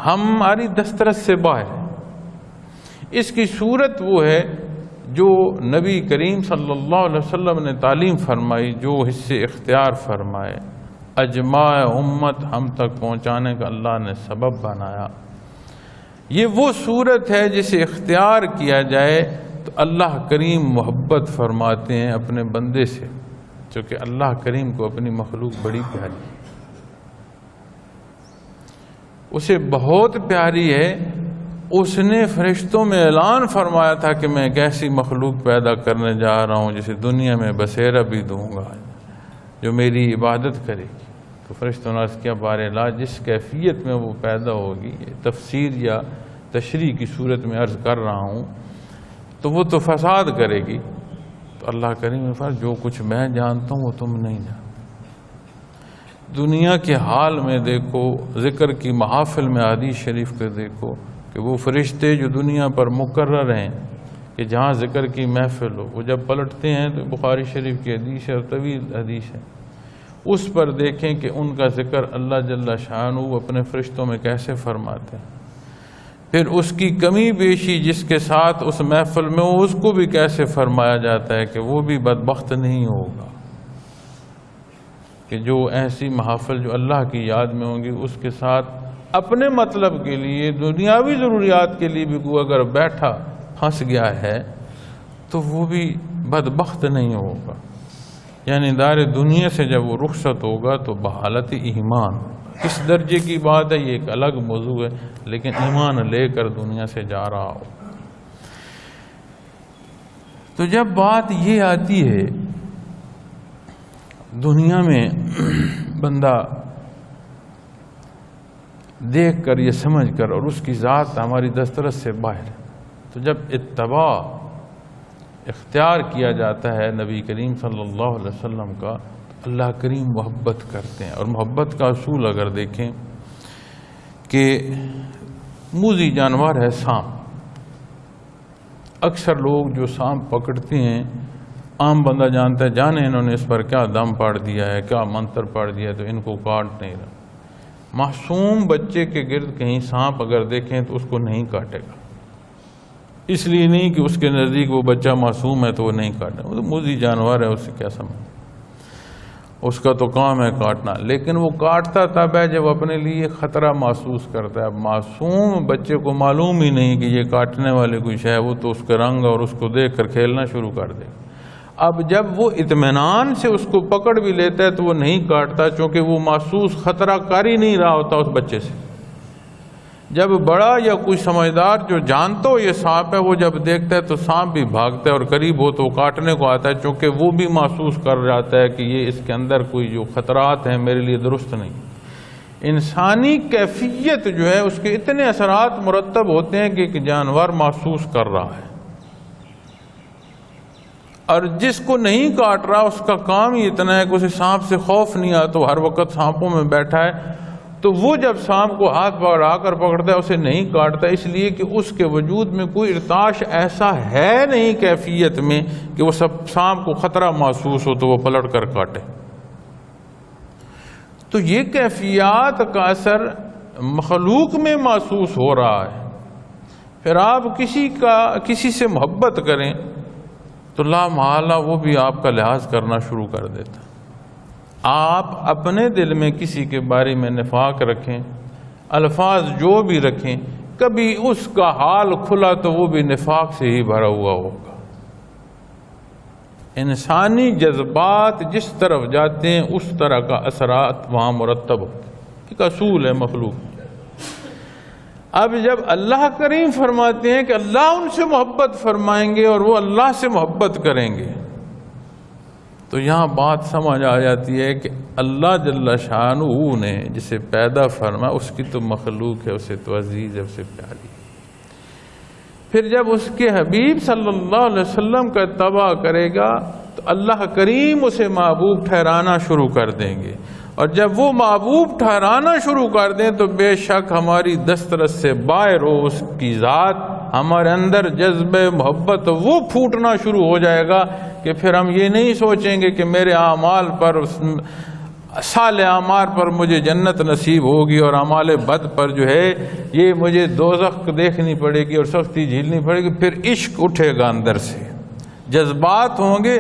Speaker 1: ہماری دسترس سے باہر ہے۔ اس کی صورت وہ ہے جو نبی کریم صلی اللہ علیہ وسلم نے تعلیم فرمائی، جو حصے اختیار فرمائے، اجماع امت ہم تک پہنچانے کا اللہ نے سبب بنایا۔ یہ وہ صورت ہے جسے اختیار کیا جائے تو اللہ کریم محبت فرماتے ہیں اپنے بندے سے، چونکہ اللہ کریم کو اپنی مخلوق بڑی پیاری ہے، اسے بہت پیاری ہے۔ اس نے فرشتوں میں اعلان فرمایا تھا کہ میں ایک ایسی مخلوق پیدا کرنے جا رہا ہوں جسے دنیا میں بسیرا بھی دوں گا، جو میری عبادت کرے گی۔ تو فرشتوں نے عرض کیا بار لا جس کیفیت میں وہ پیدا ہوگی، یہ تفسیر یا تشریح کی صورت میں عرض کر رہا ہوں، تو وہ تو فساد کرے گی۔ تو اللہ کریم نے فرمایا جو کچھ میں جانتا ہوں وہ تم نہیں جانتے۔ دنیا کے حال میں دیکھو، ذکر کی محافل میں حدیث شریف کے دیکھو کہ وہ فرشتے جو دنیا پر مقرر ہیں کہ جہاں ذکر کی محفل ہو، وہ جب پلٹتے ہیں تو بخاری شریف کی حدیث ہے اور طویل حدیث ہے، اس پر دیکھیں کہ ان کا ذکر اللہ جل شانہ اپنے فرشتوں میں کیسے فرماتے ہیں، پھر اس کی کمی بیشی جس کے ساتھ اس محفل میں ہو اس کو بھی کیسے فرمایا جاتا ہے کہ وہ بھی بدبخت نہیں ہوگا، کہ جو ایسی محافل جو اللہ کی یاد میں ہوں گی اس کے ساتھ اپنے مطلب کے لیے، دنیاوی ضروریات کے لیے بھی کوئی اگر بیٹھا پھنس گیا ہے تو وہ بھی بدبخت نہیں ہوگا۔ یعنی دار دنیا سے جب وہ رخصت ہوگا تو بحالت ایمان، کس درجے کی بات ہے یہ ایک الگ موضوع ہے، لیکن ایمان لے کر دنیا سے جا رہا ہو۔ تو جب بات یہ آتی ہے دنیا میں بندہ دیکھ کر یہ سمجھ کر، اور اس کی ذات ہماری دسترس سے باہر ہے، تو جب اتباع اختیار کیا جاتا ہے نبی کریم صلی اللہ علیہ وسلم کا، تو اللہ کریم محبت کرتے ہیں۔ اور محبت کا اصول اگر دیکھیں کہ موذی جانور ہے سانپ، اکثر لوگ جو سانپ پکڑتے ہیں عام بندہ جانتا ہے جانے انہوں نے اس پر کیا دم پاڑ دیا ہے، کیا منتر پاڑ دیا ہے، تو ان کو کاٹ نہیں رہا۔ معصوم بچے کے گرد کہیں سانپ اگر دیکھیں تو اس کو نہیں کاٹے گا، اس لیے نہیں کہ اس کے نزدیک وہ بچہ معصوم ہے تو وہ نہیں کاٹے، وہ تو موذی جانور ہے، اس سے کیا سمجھ، اس کا تو کام ہے کاٹنا، لیکن وہ کاٹتا تب ہے جب اپنے لیے خطرہ محسوس کرتا ہے۔ اب معصوم بچے کو معلوم ہی نہیں کہ یہ کاٹنے والے کوئی شے ہے، وہ تو اس کا رنگ اور اس کو دیکھ کر کھیلنا شروع کر دے۔ اب جب وہ اطمینان سے اس کو پکڑ بھی لیتا ہے تو وہ نہیں کاٹتا، چونکہ وہ محسوس خطرہ کر ہی نہیں رہا ہوتا اس بچے سے۔ جب بڑا یا کوئی سمجھدار جو جانتا ہو یہ سانپ ہے، وہ جب دیکھتا ہے تو سانپ بھی بھاگتا ہے اور قریب ہو تو وہ کاٹنے کو آتا ہے، چونکہ وہ بھی محسوس کر جاتا ہے کہ یہ اس کے اندر کوئی جو خطرات ہیں میرے لیے درست نہیں۔ انسانی کیفیت جو ہے اس کے اتنے اثرات مرتب ہوتے ہیں کہ ایک جانور محسوس کر رہا ہے، اور جس کو نہیں کاٹ رہا اس کا کام ہی اتنا ہے کہ اسے سانپ سے خوف نہیں آتا، ہر وقت سانپوں میں بیٹھا ہے، تو وہ جب سانپ کو ہاتھ بڑھا کر پکڑتا ہے اسے نہیں کاٹتا، اس لیے کہ اس کے وجود میں کوئی ارتعاش ایسا ہے نہیں کیفیت میں کہ وہ سانپ کو خطرہ محسوس ہو تو وہ پلٹ کر کاٹے۔ تو یہ کیفیات کا اثر مخلوق میں محسوس ہو رہا ہے، پھر آپ کسی سے محبت کریں تو لا محالہ وہ بھی آپ کا لحاظ کرنا شروع کر دیتا۔ آپ اپنے دل میں کسی کے بارے میں نفاق رکھیں، الفاظ جو بھی رکھیں، کبھی اس کا حال کھلا تو وہ بھی نفاق سے ہی بھرا ہوا ہوگا۔ انسانی جذبات جس طرف جاتے ہیں اس طرح کا اثرات وہاں مرتب ہوتے ہیں، ایک اصول ہے مخلوق۔ اب جب اللہ کریم فرماتے ہیں کہ اللہ ان سے محبت فرمائیں گے اور وہ اللہ سے محبت کریں گے، تو یہاں بات سمجھ آ جاتی ہے کہ اللہ جل شانہ نے جسے پیدا فرمایا اس کی تو مخلوق ہے، اسے تو عزیز ہے، اسے پیاری ہے، پھر جب اس کے حبیب صلی اللہ علیہ وسلم کا اتباع کرے گا تو اللہ کریم اسے محبوب ٹھہرانا شروع کر دیں گے، اور جب وہ محبوب ٹھہرانا شروع کر دیں تو بے شک ہماری دسترس سے باہر ہو اس کی ذات، ہمارے اندر جذب محبت وہ پھوٹنا شروع ہو جائے گا کہ پھر ہم یہ نہیں سوچیں گے کہ میرے اعمال پر، صالح اعمال پر مجھے جنت نصیب ہوگی اور اعمال بد پر جو ہے یہ مجھے دوزخ دیکھنی پڑے گی اور سختی جھیلنی پڑے گی۔ پھر عشق اٹھے گا اندر سے، جذبات ہوں گے،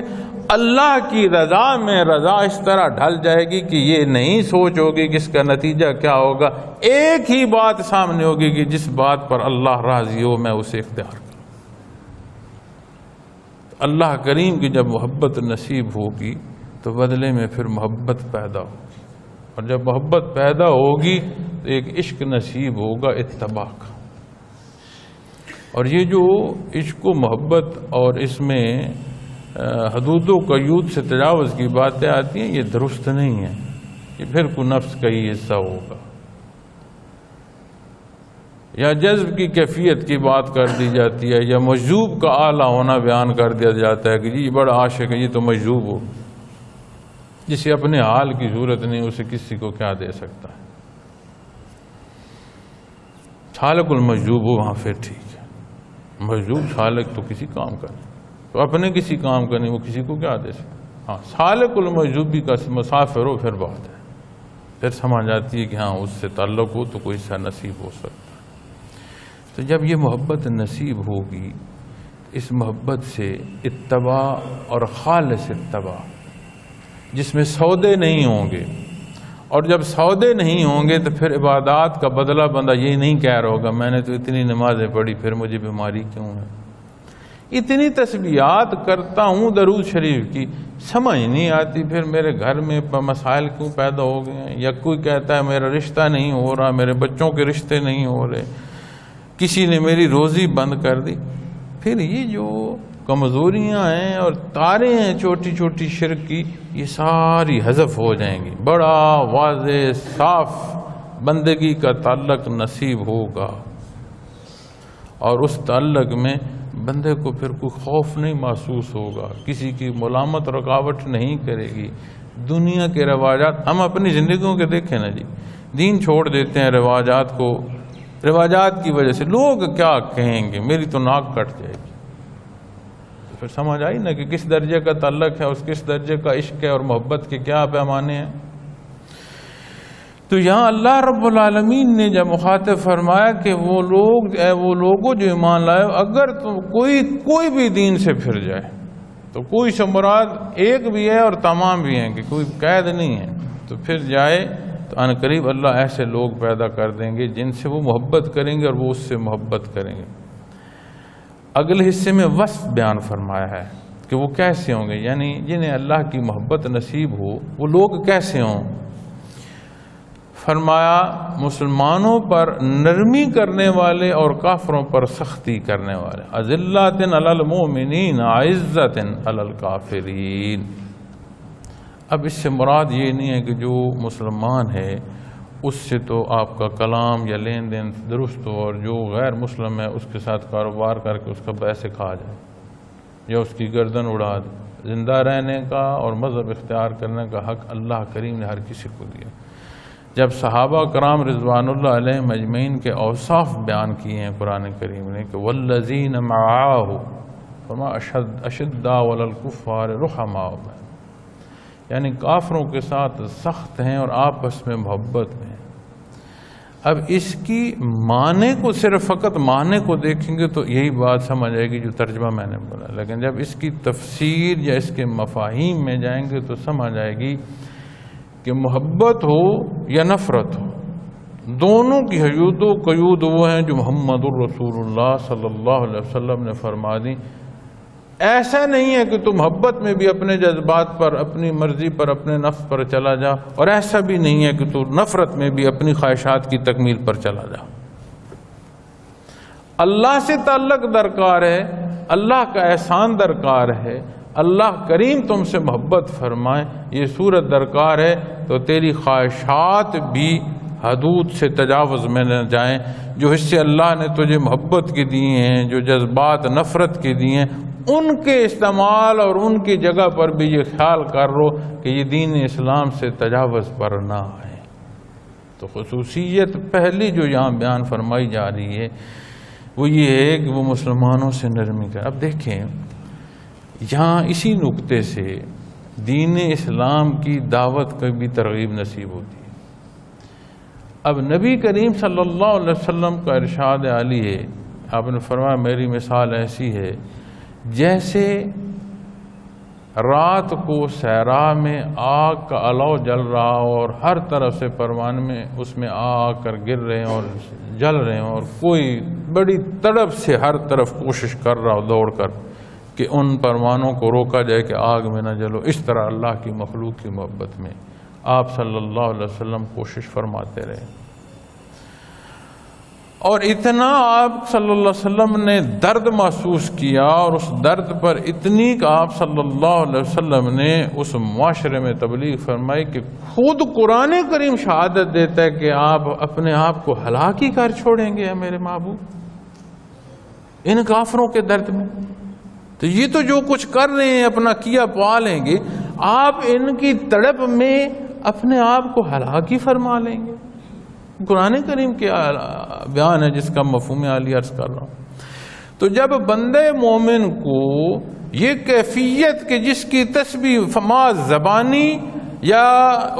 Speaker 1: اللہ کی رضا میں رضا اس طرح ڈھل جائے گی کہ یہ نہیں سوچ ہوگی کہ اس کا نتیجہ کیا ہوگا، ایک ہی بات سامنے ہوگی کہ جس بات پر اللہ راضی ہو میں اسے اختیار کروں۔ اللہ کریم کی جب محبت نصیب ہوگی تو بدلے میں پھر محبت پیدا ہوگی، اور جب محبت پیدا ہوگی تو ایک عشق نصیب ہوگا اتباع کا۔ اور یہ جو عشق و محبت اور اس میں حدود و قیود سے تجاوز کی باتیں آتی ہیں، یہ درست نہیں ہے، یہ پھر کو نفس کا ہی حصہ ہوگا، یا جذب کی کیفیت کی بات کر دی جاتی ہے، یا مجذوب کا اعلیٰ ہونا بیان کر دیا جاتا ہے کہ جی بڑا عاشق ہے، یہ تو مجذوب ہو، جسے اپنے حال کی ضرورت نہیں اسے کسی کو کیا دے سکتا ہے۔ خالق المجذوب ہو وہاں پھر ٹھیک ہے، مجذوب خالق تو کسی کام کا نہیں، تو اپنے کسی کام کا نہیں، وہ کسی کو کیا دے سکتا۔ ہاں خالق المجذوبی کا مسافر ہو پھر بات ہے، پھر سمجھ آتی ہے کہ ہاں اس سے تعلق ہو تو کوئی سا نصیب ہو سکتا ہے۔ تو جب یہ محبت نصیب ہوگی، اس محبت سے اتباع اور خالص اتباع جس میں سودے نہیں ہوں گے، اور جب سودے نہیں ہوں گے تو پھر عبادات کا بدلہ بندہ یہی نہیں کہہ رہا ہوگا میں نے تو اتنی نمازیں پڑھی پھر مجھے بیماری کیوں ہے، اتنی تسبیحات کرتا ہوں درود شریف کی سمجھ نہیں آتی، پھر میرے گھر میں مسائل کیوں پیدا ہو گئے ہیں، یا کوئی کہتا ہے میرا رشتہ نہیں ہو رہا، میرے بچوں کے رشتے نہیں ہو رہے، کسی نے میری روزی بند کر دی۔ پھر یہ جو کمزوریاں ہیں اور تاریں ہیں چھوٹی چھوٹی شرک کی، یہ ساری حذف ہو جائیں گی، بڑا واضح صاف بندگی کا تعلق نصیب ہوگا، اور اس تعلق میں بندے کو پھر کوئی خوف نہیں محسوس ہوگا، کسی کی ملامت رکاوٹ نہیں کرے گی۔ دنیا کے رواجات ہم اپنی زندگیوں کے دیکھیں نا جی، دین چھوڑ دیتے ہیں رواجات کو، رواجات کی وجہ سے لوگ کیا کہیں گے، میری تو ناک کٹ جائے گی۔ تو پھر سمجھ آئی نا کہ کس درجے کا تعلق ہے، اس کس درجے کا عشق ہے، اور محبت کے کیا پیمانے ہیں۔ تو یہاں اللہ رب العالمین نے جب مخاطب فرمایا کہ وہ لوگوں جو ایمان لائے، اگر تم کوئی بھی دین سے پھر جائے تو کوئی سے مراد ایک بھی ہے اور تمام بھی ہیں کہ کوئی قید نہیں ہے، تو پھر جائے تو ان قریب اللہ ایسے لوگ پیدا کر دیں گے جن سے وہ محبت کریں گے اور وہ اس سے محبت کریں گے۔ اگلے حصے میں وصف بیان فرمایا ہے کہ وہ کیسے ہوں گے، یعنی جنہیں اللہ کی محبت نصیب ہو وہ لوگ کیسے ہوں۔ فرمایا مسلمانوں پر نرمی کرنے والے اور کافروں پر سختی کرنے والے، اذلۃ علی المؤمنین عزۃ علی الکافرین۔ اب اس سے مراد یہ نہیں ہے کہ جو مسلمان ہے اس سے تو آپ کا کلام یا لین دین درست ہو، اور جو غیر مسلم ہے اس کے ساتھ کاروبار کر کے اس کا پیسے کھا جائے یا اس کی گردن اڑا دے۔ زندہ رہنے کا اور مذہب اختیار کرنے کا حق اللہ کریم نے ہر کسی کو دیا۔ جب صحابہ کرام رضوان اللہ علیہ مجمعین کے اوصاف بیان کیے ہیں قرآن کریم نے کہ والذین معاہ فما اشداء علی الکفار رحماء، یعنی کافروں کے ساتھ سخت ہیں اور آپس میں محبت میں۔ اب اس کی معنی کو صرف فقط معنی کو دیکھیں گے تو یہی بات سمجھ آئے گی جو ترجمہ میں نے بولا، لیکن جب اس کی تفسیر یا اس کے مفاہیم میں جائیں گے تو سمجھ آئے گی کہ محبت ہو یا نفرت ہو، دونوں کی حدود و قیود وہ ہیں جو محمد الرسول اللہ صلی اللہ علیہ وسلم نے فرما دی۔ ایسا نہیں ہے کہ تو محبت میں بھی اپنے جذبات پر، اپنی مرضی پر، اپنے نفس پر چلا جا، اور ایسا بھی نہیں ہے کہ تو نفرت میں بھی اپنی خواہشات کی تکمیل پر چلا جا۔ اللہ سے تعلق درکار ہے، اللہ کا احسان درکار ہے، اللہ کریم تم سے محبت فرمائے، یہ صورت درکار ہے، تو تیری خواہشات بھی حدود سے تجاوز میں نہ جائیں، جو حصے اللہ نے تجھے محبت کے دیے ہیں، جو جذبات نفرت کے دیے ہیں، ان کے استعمال اور ان کی جگہ پر بھی یہ خیال کر لو کہ یہ دین اسلام سے تجاوز پر نہ آئے۔ تو خصوصیت پہلی جو یہاں بیان فرمائی جا رہی ہے وہ یہ ہے کہ وہ مسلمانوں سے نرمی کر۔ اب دیکھیں یہاں اسی نقطے سے دین اسلام کی دعوت کا بھی ترغیب نصیب ہوتی ہے۔ اب نبی کریم صلی اللہ علیہ وسلم کا ارشاد عالی ہے، آپ نے فرمایا میری مثال ایسی ہے جیسے رات کو صحرا میں آگ کا علو جل رہا ہو اور ہر طرف سے پروان میں اس میں آ کر گر رہے ہیں اور جل رہے ہیں، اور کوئی بڑی تڑپ سے ہر طرف کوشش کر رہا ہو دوڑ کر کہ ان پروانوں کو روکا جائے کہ آگ میں نہ جلو۔ اس طرح اللہ کی مخلوق کی محبت میں آپ صلی اللہ علیہ وسلم کوشش فرماتے رہے، اور اتنا آپ صلی اللہ علیہ وسلم نے درد محسوس کیا، اور اس درد پر اتنی کہ آپ صلی اللہ علیہ وسلم نے اس معاشرے میں تبلیغ فرمائی کہ خود قرآن کریم شہادت دیتا ہے کہ آپ اپنے آپ کو ہلاک ہی کر چھوڑیں گے اے میرے محبوب ان کافروں کے درد میں۔ تو یہ تو جو کچھ کر رہے ہیں اپنا کیا پا لیں گے، آپ ان کی تڑپ میں اپنے آپ کو ہلاک ہی فرما لیں گے۔ قرآن کریم کے بیان ہے جس کا مفہوم عالی عرض کر رہا ہوں۔ تو جب بندے مومن کو یہ کیفیت کہ جس کی تسبیح فما زبانی یا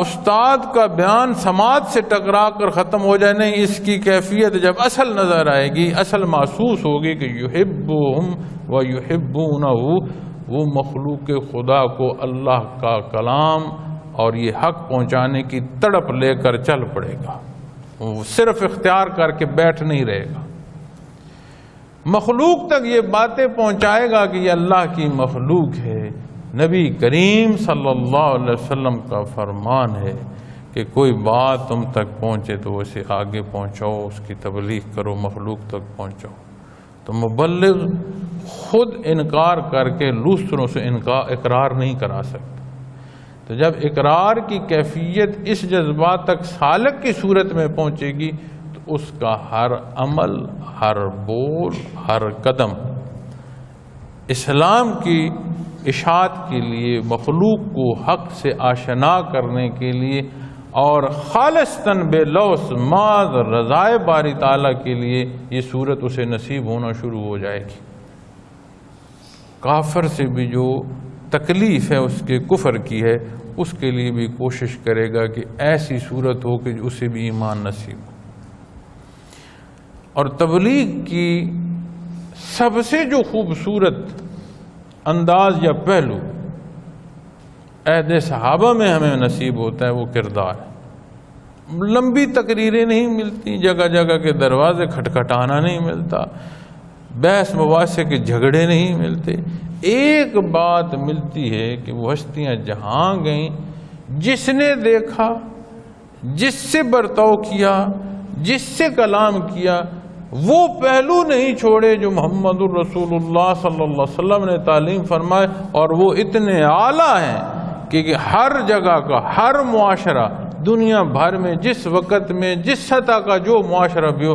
Speaker 1: استاد کا بیان سماعت سے ٹکرا کر ختم ہو جائے، نہیں، اس کی کیفیت جب اصل نظر آئے گی، اصل محسوس ہوگی کہ یحبہم و یحبونہ، وہ مخلوق خدا کو اللہ کا کلام اور یہ حق پہنچانے کی تڑپ لے کر چل پڑے گا، وہ صرف اختیار کر کے بیٹھ نہیں رہے گا، مخلوق تک یہ باتیں پہنچائے گا کہ یہ اللہ کی مخلوق ہے۔ نبی کریم صلی اللہ علیہ وسلم کا فرمان ہے کہ کوئی بات تم تک پہنچے تو اسے آگے پہنچاؤ، اس کی تبلیغ کرو، مخلوق تک پہنچاؤ۔ تو مبلغ خود انکار کر کے دوسروں سے اقرار نہیں کرا سکتا۔ تو جب اقرار کی کیفیت اس جذبات تک سالک کی صورت میں پہنچے گی تو اس کا ہر عمل، ہر بول، ہر قدم اسلام کی اشاعت کے لیے، مخلوق کو حق سے آشنا کرنے کے لیے اور خالصتاً بے لوث ماذ رضائے باری تعالیٰ کے لیے یہ صورت اسے نصیب ہونا شروع ہو جائے گی۔ کافر سے بھی جو تکلیف ہے اس کے کفر کی ہے، اس کے لیے بھی کوشش کرے گا کہ ایسی صورت ہو کہ اسے بھی ایمان نصیب ہو۔ اور تبلیغ کی سب سے جو خوبصورت انداز یا پہلو عہد صحابہ میں ہمیں نصیب ہوتا ہے وہ کردار ہے۔ لمبی تقریریں نہیں ملتی، جگہ جگہ کے دروازے کھٹکھٹانا نہیں ملتا، بحث مباحثے کے جھگڑے نہیں ملتے۔ ایک بات ملتی ہے کہ وہ ہستیاں جہاں گئیں، جس نے دیکھا، جس سے برتاؤ کیا، جس سے کلام کیا، وہ پہلو نہیں چھوڑے جو محمد الرسول اللہ صلی اللہ علیہ وسلم نے تعلیم فرمائے، اور وہ اتنے اعلیٰ ہیں کہ ہر جگہ کا ہر معاشرہ دنیا بھر میں جس وقت میں جس سطح کا جو معاشرہ بھی ہو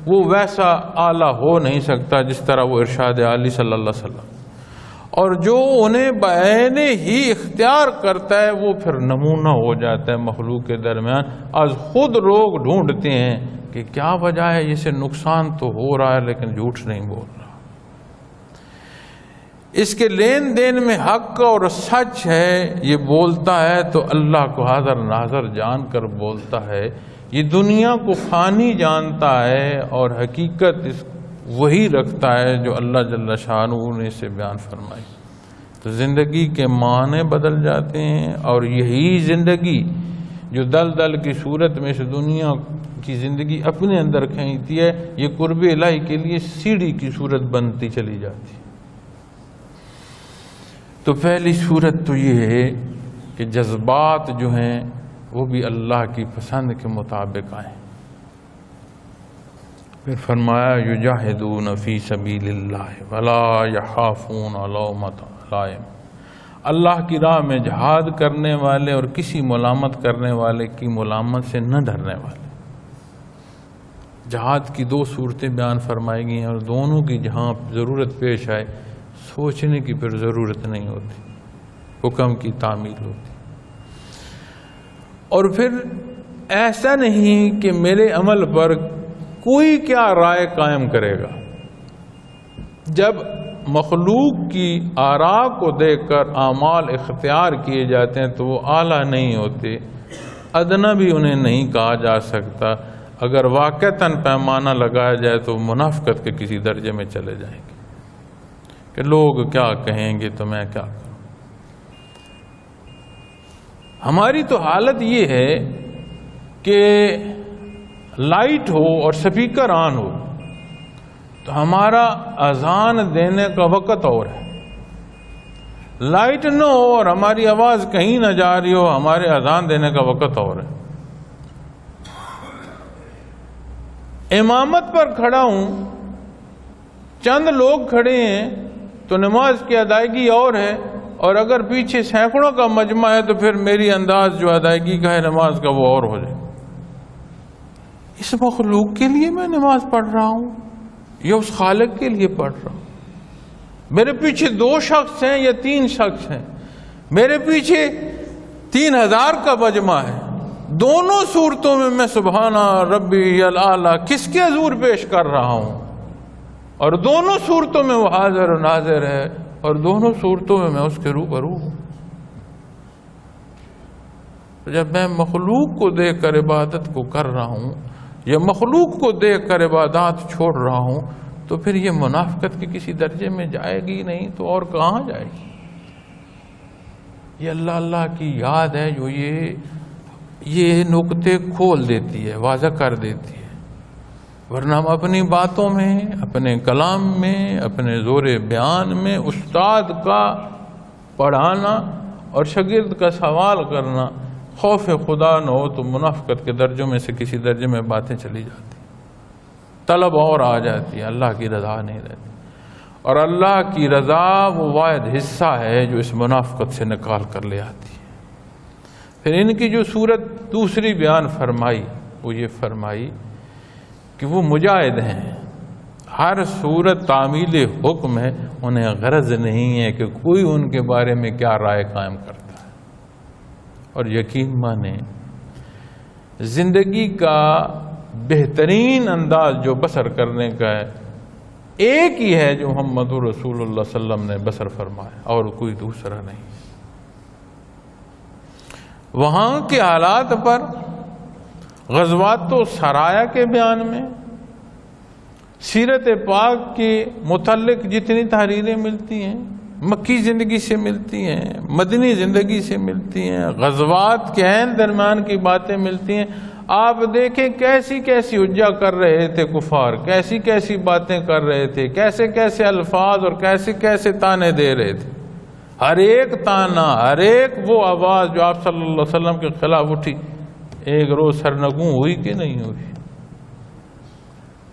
Speaker 1: وہ ویسا اعلیٰ ہو نہیں سکتا جس طرح وہ ارشاد عالی صلی اللہ علیہ وسلم، اور جو انہیں بعین ہی اختیار کرتا ہے وہ پھر نمونہ ہو جاتا ہے مخلوق کے درمیان۔ آج خود لوگ ڈھونڈتے ہیں کہ کیا وجہ ہے، اسے نقصان تو ہو رہا ہے لیکن جھوٹ نہیں بول رہا، اس کے لین دین میں حق اور سچ ہے، یہ بولتا ہے تو اللہ کو حاضر ناظر جان کر بولتا ہے، یہ دنیا کو فانی جانتا ہے اور حقیقت وہی رکھتا ہے جو اللہ جل شانہ نے اسے بیان فرمائی۔ تو زندگی کے معنی بدل جاتے ہیں، اور یہی زندگی جو دل کی صورت میں سے دنیا کی زندگی اپنے اندر کھینچتی ہے، یہ قرب الہی کے لیے سیڑھی کی صورت بنتی چلی جاتی ہے۔ تو پہلی صورت تو یہ ہے کہ جذبات جو ہیں وہ بھی اللہ کی پسند کے مطابق آئیں۔ پھر فرمایا یجاہدون فی سبیل اللہ ولا یخافون لومۃ لائم، اللہ کی راہ میں جہاد کرنے والے اور کسی ملامت کرنے والے کی ملامت سے نہ ڈرنے والے۔ جہاد کی 2 صورتیں بیان فرمائی گئی ہیں، اور دونوں کی جہاں ضرورت پیش آئے سوچنے کی پھر ضرورت نہیں ہوتی، حکم کی تعمیل ہوتی۔ اور پھر ایسا نہیں کہ میرے عمل پر کوئی کیا رائے قائم کرے گا۔ جب مخلوق کی آراء کو دیکھ کر اعمال اختیار کیے جاتے ہیں تو وہ اعلیٰ نہیں ہوتے، ادنا بھی انہیں نہیں کہا جا سکتا۔ اگر واقعتاً پیمانہ لگایا جائے تو منافقت کے کسی درجے میں چلے جائیں گے کہ لوگ کیا کہیں گے تو میں کیا کروں۔ ہماری تو حالت یہ ہے کہ لائٹ ہو اور سپیکر آن ہو تو ہمارا اذان دینے کا وقت اور ہے، لائٹ نہ ہو اور ہماری آواز کہیں نہ جا رہی ہو، ہمارے اذان دینے کا وقت اور ہے۔ امامت پر کھڑا ہوں، چند لوگ کھڑے ہیں تو نماز کی ادائیگی اور ہے، اور اگر پیچھے سینکڑوں کا مجمع ہے تو پھر میری انداز جو ادائیگی کا ہے نماز کا وہ اور ہو جائے۔ اس مخلوق کے لیے میں نماز پڑھ رہا ہوں یا اس خالق کے لیے پڑھ رہا ہوں؟ میرے پیچھے 2 شخص ہیں یا 3 شخص ہیں، میرے پیچھے 3000 کا مجمع ہے، دونوں صورتوں میں میں سبحان ربی الاعلیٰ کس کے حضور پیش کر رہا ہوں، اور دونوں صورتوں میں وہ حاضر و ناظر ہے، اور دونوں صورتوں میں اس کے روبرو ہوں۔ جب میں مخلوق کو دیکھ کر عبادت کو کر رہا ہوں یا مخلوق کو دیکھ کر عبادات چھوڑ رہا ہوں تو پھر یہ منافقت کے کسی درجے میں جائے گی نہیں تو اور کہاں جائے گی؟ یہ اللہ اللہ کی یاد ہے جو یہ نقطے کھول دیتی ہے، واضح کر دیتی ہے، ورنہ ہم اپنی باتوں میں، اپنے کلام میں، اپنے زور بیان میں استاد کا پڑھانا اور شاگرد کا سوال کرنا، خوف خدا نہ ہو تو منافقت کے درجوں میں سے کسی درجے میں باتیں چلی جاتی، طلب اور آ جاتی ہے، اللہ کی رضا نہیں رہتی۔ اور اللہ کی رضا وہ واحد حصہ ہے جو اس منافقت سے نکال کر لے آتی ہے۔ پھر ان کی جو صورت دوسری بیان فرمائی وہ یہ فرمائی کہ وہ مجاہد ہیں، ہر صورت تعمیل حکم ہے، انہیں غرض نہیں ہے کہ کوئی ان کے بارے میں کیا رائے قائم کرتا ہے۔ اور یقین مانیں زندگی کا بہترین انداز جو بسر کرنے کا ہے ایک ہی ہے جو محمد رسول اللہ صلی اللہ علیہ وسلم نے بسر فرمایا، اور کوئی دوسرا نہیں۔ وہاں کے حالات پر غزوات و سرایا کے بیان میں، سیرت پاک کے متعلق جتنی تحریریں ملتی ہیں، مکی زندگی سے ملتی ہیں، مدنی زندگی سے ملتی ہیں، غزوات کے عین درمیان کی باتیں ملتی ہیں، آپ دیکھیں کیسی کیسی حجہ کر رہے تھے کفار، کیسی کیسی باتیں کر رہے تھے، کیسے کیسے الفاظ اور کیسے کیسے تانے دے رہے تھے۔ ہر ایک تانا، ہر ایک وہ آواز جو آپ صلی اللہ علیہ وسلم کے خلاف اٹھی، ایک روز سرنگوں ہوئی کہ نہیں ہوئی؟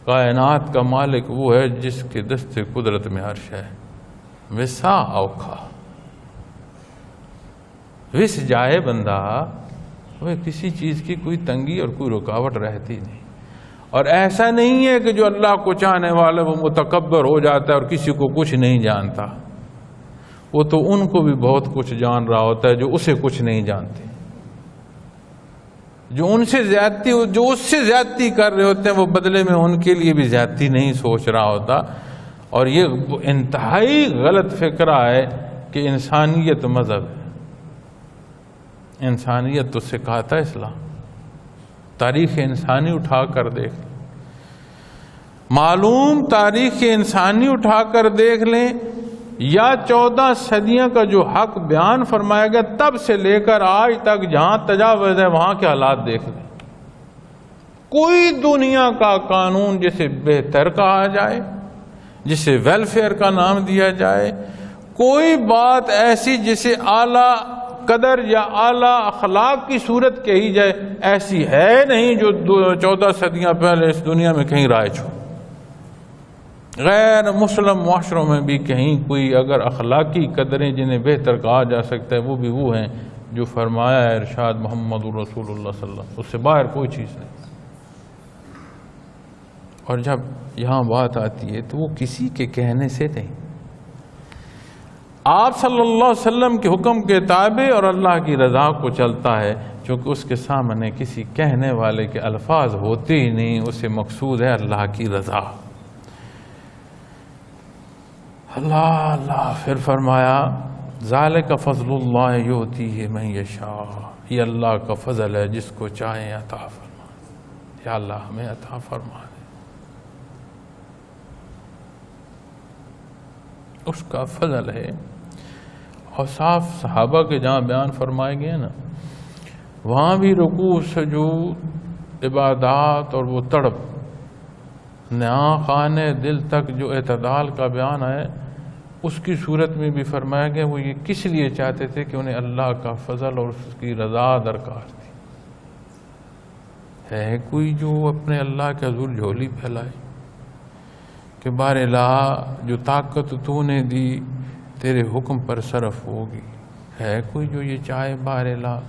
Speaker 1: کائنات کا مالک وہ ہے جس کے دست قدرت میں عرش ہے، وسا اوکھا، وس جائے بندہ، وہ کسی چیز کی کوئی تنگی اور کوئی رکاوٹ رہتی نہیں۔ اور ایسا نہیں ہے کہ جو اللہ کو چاہنے والا وہ متکبر ہو جاتا ہے اور کسی کو کچھ نہیں جانتا، وہ تو ان کو بھی بہت کچھ جان رہا ہوتا ہے جو اسے کچھ نہیں جانتے، جو ان سے زیادتی، جو اس سے زیادتی کر رہے ہوتے ہیں وہ بدلے میں ان کے لیے بھی زیادتی نہیں سوچ رہا ہوتا۔ اور یہ انتہائی غلط فکرہ ہے کہ انسانیت مذہب ہے۔ انسانیت تو سکھاتا ہے اسلام، تاریخ انسانی اٹھا کر دیکھ لیں، معلوم تاریخ انسانی اٹھا کر دیکھ لیں، یا 14 صدیوں کا جو حق بیان فرمایا گیا تب سے لے کر آج تک جہاں تجاوز ہے وہاں کے حالات دیکھ لیں۔ کوئی دنیا کا قانون جسے بہتر کہا جائے، جسے ویلفیئر کا نام دیا جائے، کوئی بات ایسی جسے اعلیٰ قدر یا اعلیٰ اخلاق کی صورت کہی جائے، ایسی ہے نہیں جو 14 صدیاں پہلے اس دنیا میں کہیں رائج ہو۔ غیر مسلم معاشروں میں بھی کہیں کوئی اگر اخلاقی قدریں جنہیں بہتر کہا جا سکتا ہے وہ بھی وہ ہیں جو فرمایا ہے ارشاد محمد رسول اللہ صلی اللہ علیہ وسلم، اس سے باہر کوئی چیز نہیں۔ اور جب یہاں بات آتی ہے تو وہ کسی کے کہنے سے نہیں، آپ صلی اللہ علیہ وسلم کے حکم کے تابع اور اللہ کی رضا کو چلتا ہے، چونکہ اس کے سامنے کسی کہنے والے کے الفاظ ہوتے ہی نہیں، اسے مقصود ہے اللہ کی رضا۔ اللہ پھر فرمایا ذالک فضل اللہ یؤتیہ من یشاء، یہ اللہ کا فضل ہے، جس کو چاہے عطا فرما۔ یا اللہ ہمیں عطا فرما دے، اس کا فضل ہے۔ اور صاف صحابہ کے جہاں بیان فرمائے گئے نا، وہاں بھی رکوع سجود عبادات اور وہ تڑپ نہاں خانے دل تک جو اعتدال کا بیان ہے، اس کی صورت میں بھی فرمایا گیا وہ یہ کس لیے چاہتے تھے کہ انہیں اللہ کا فضل اور اس کی رضا درکار تھی۔ ہے کوئی جو اپنے اللہ کے حضور جھولی پھیلائے کہ بار الہ جو طاقت تو نے دی تیرے حکم پر صرف ہوگی؟ ہے کوئی جو یہ چاہے بار الہ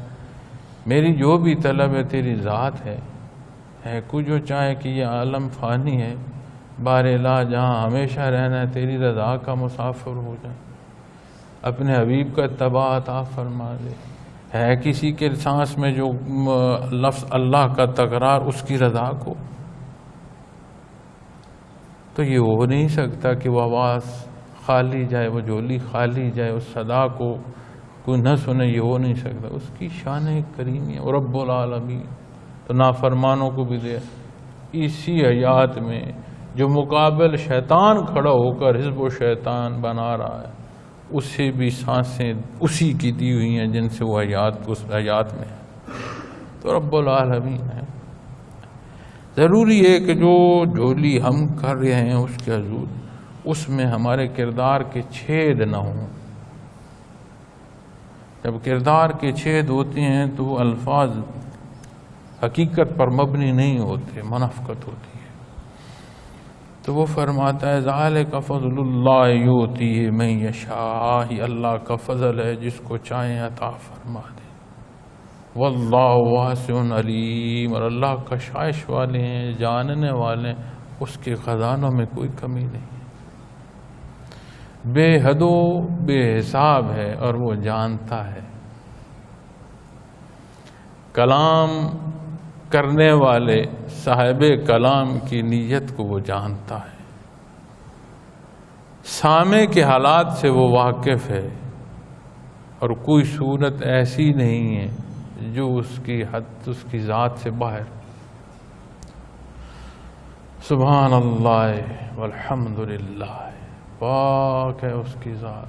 Speaker 1: میری جو بھی طلب ہے تیری ذات ہے؟ ہے کوئی جو چاہے کہ یہ عالم فانی ہے، بار الہ جہاں ہمیشہ رہنا ہے تیری رضا کا مسافر ہو جائے، اپنے حبیب کا اتباع عطا فرما دے؟ ہے کسی کے سانس میں جو لفظ اللہ کا تکرار اس کی رضا کو؟ تو یہ ہو نہیں سکتا کہ وہ آواز خالی جائے، وہ جھولی خالی جائے، اس صدا کو کوئی نہ سنے، یہ ہو نہیں سکتا۔ اس کی شان کریمی ہے رب العالمین، تو نافرمانوں کو بھی دے اسی حیات میں جو مقابل شیطان کھڑا ہو کر حزب و شیطان بنا رہا ہے، اسے بھی سانسیں اسی کی دی ہوئی ہیں جن سے وہ حیات اس حیات میں ہے، تو رب العالمین ہے۔ ضروری ہے کہ جو جھولی ہم کر رہے ہیں اس کے حضور، اس میں ہمارے کردار کے چھید نہ ہوں۔ جب کردار کے چھید ہوتے ہیں تو وہ الفاظ حقیقت پر مبنی نہیں ہوتے، منافقت ہوتی ہے۔ تو وہ فرماتا ہے ذالک فضل اللہ یؤتیہ من یشاء، یہ اللہ کا فضل ہے جس کو چاہے عطا فرما دے۔ واللہ واسع علیم، اور اللہ کشائش والے ہیں، جاننے والے ہیں، اس کے خزانوں میں کوئی کمی نہیں ہے، بے حد و بے حساب ہے اور وہ جانتا ہے۔ کلام کرنے والے صاحب کلام کی نیت کو وہ جانتا ہے، سامع کے حالات سے وہ واقف ہے، اور کوئی صورت ایسی نہیں ہے جو اس کی حد اس کی ذات سے باہر۔ سبحان اللہ والحمد للہ، پاک ہے اس کی ذات،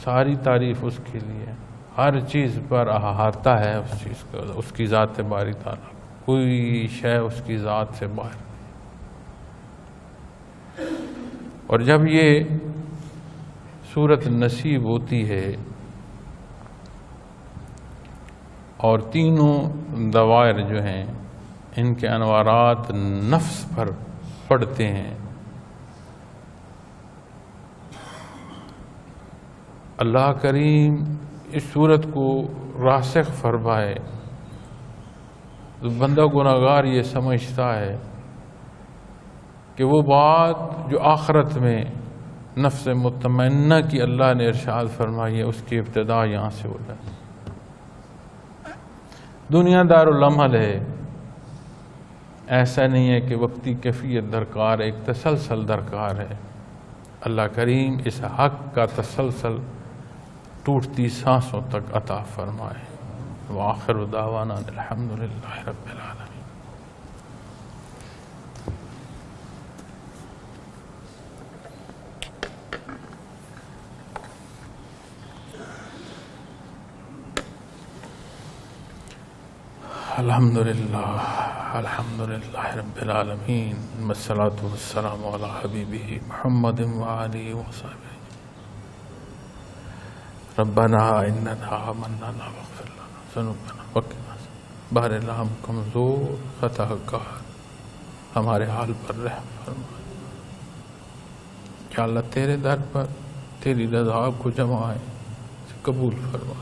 Speaker 1: ساری تعریف اس کے لیے، ہر چیز پر احاطہ ہے اس چیز کا، اس کی ذات باری تعالیٰ، کوئی شے اس کی ذات سے باہر۔ اور جب یہ صورت نصیب ہوتی ہے اور تینوں دوائر جو ہیں ان کے انوارات نفس پر پڑتے ہیں، اللہ کریم اس صورت کو راسخ فرمائے تو بندہ گناہگار یہ سمجھتا ہے کہ وہ بات جو آخرت میں نفس مطمئنہ کی اللہ نے ارشاد فرمائی ہے اس کی ابتدا یہاں سے ہو جائے۔ دنیا دار العمل ہے، ایسا نہیں ہے کہ وقتی کیفیت درکار ہے، ایک تسلسل درکار ہے۔ اللہ کریم اس حق کا تسلسل ٹوٹتی سانسوں تک عطا فرمائے۔ وآخر دعوانا الحمدللہ رب العالمین۔ الحمدللہ رب العالمین، والصلاة والسلام علی حبیبہ محمد وآلہ وصحبہ۔ ربنا اننا آمنا واغفر لنا ذنوبنا وقنا بہر اللہ، ہم کمزور خطا کار، ہمارے حال پر رحم فرما۔ یا اللہ تیرے در پر تیری رضا کو جمع ہے قبول فرما۔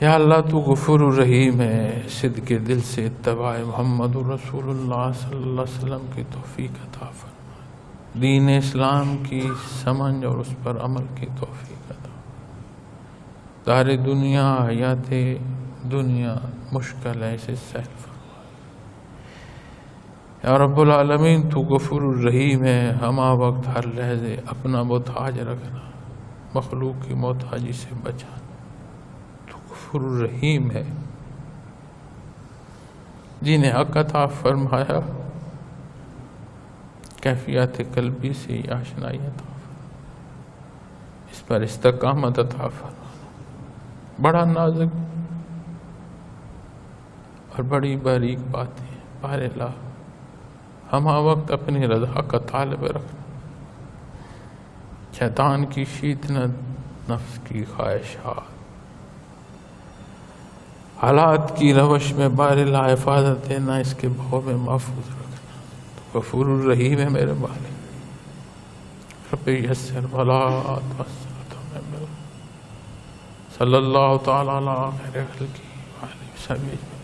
Speaker 1: یا اللہ تو غفور الرحیم ہے، صدق دل سے اتباع محمد رسول اللہ صلی اللہ علیہ وسلم کی توفیق عطا فرما، دین اسلام کی سمجھ اور اس پر عمل کی توفیق عطا، دار دنیا حیات دنیا مشکل ہے اسے سہل فرما۔ یا رب العالمین تو غفور الرحیم ہے، ہما وقت ہر لحظے اپنا محتاج رکھنا، مخلوق کی محتاجی سے بچانا، تو غفور الرحیم ہے۔ جنہیں حق عطا فرمایا کیفیات قلبی سے آشنائی عطا فرما، اس پر استقامت عطا فرما۔ بڑا نازک اور بڑی باریک باتیں بار اللہ، ہما وقت اپنی رضا کا طالب رکھنا، شیطان کی شیطنت، نفس کی خواہشات، حالات کی روش میں بار اللہ حفاظت دینا، اس کے بھو میں محفوظ رکھنا، تو غفور الرحیم ہے میرے مالک۔ رب یسر ولا تعسر صلی اللہ تعالی علی خیر خلقہ وآلہ وصحبہ۔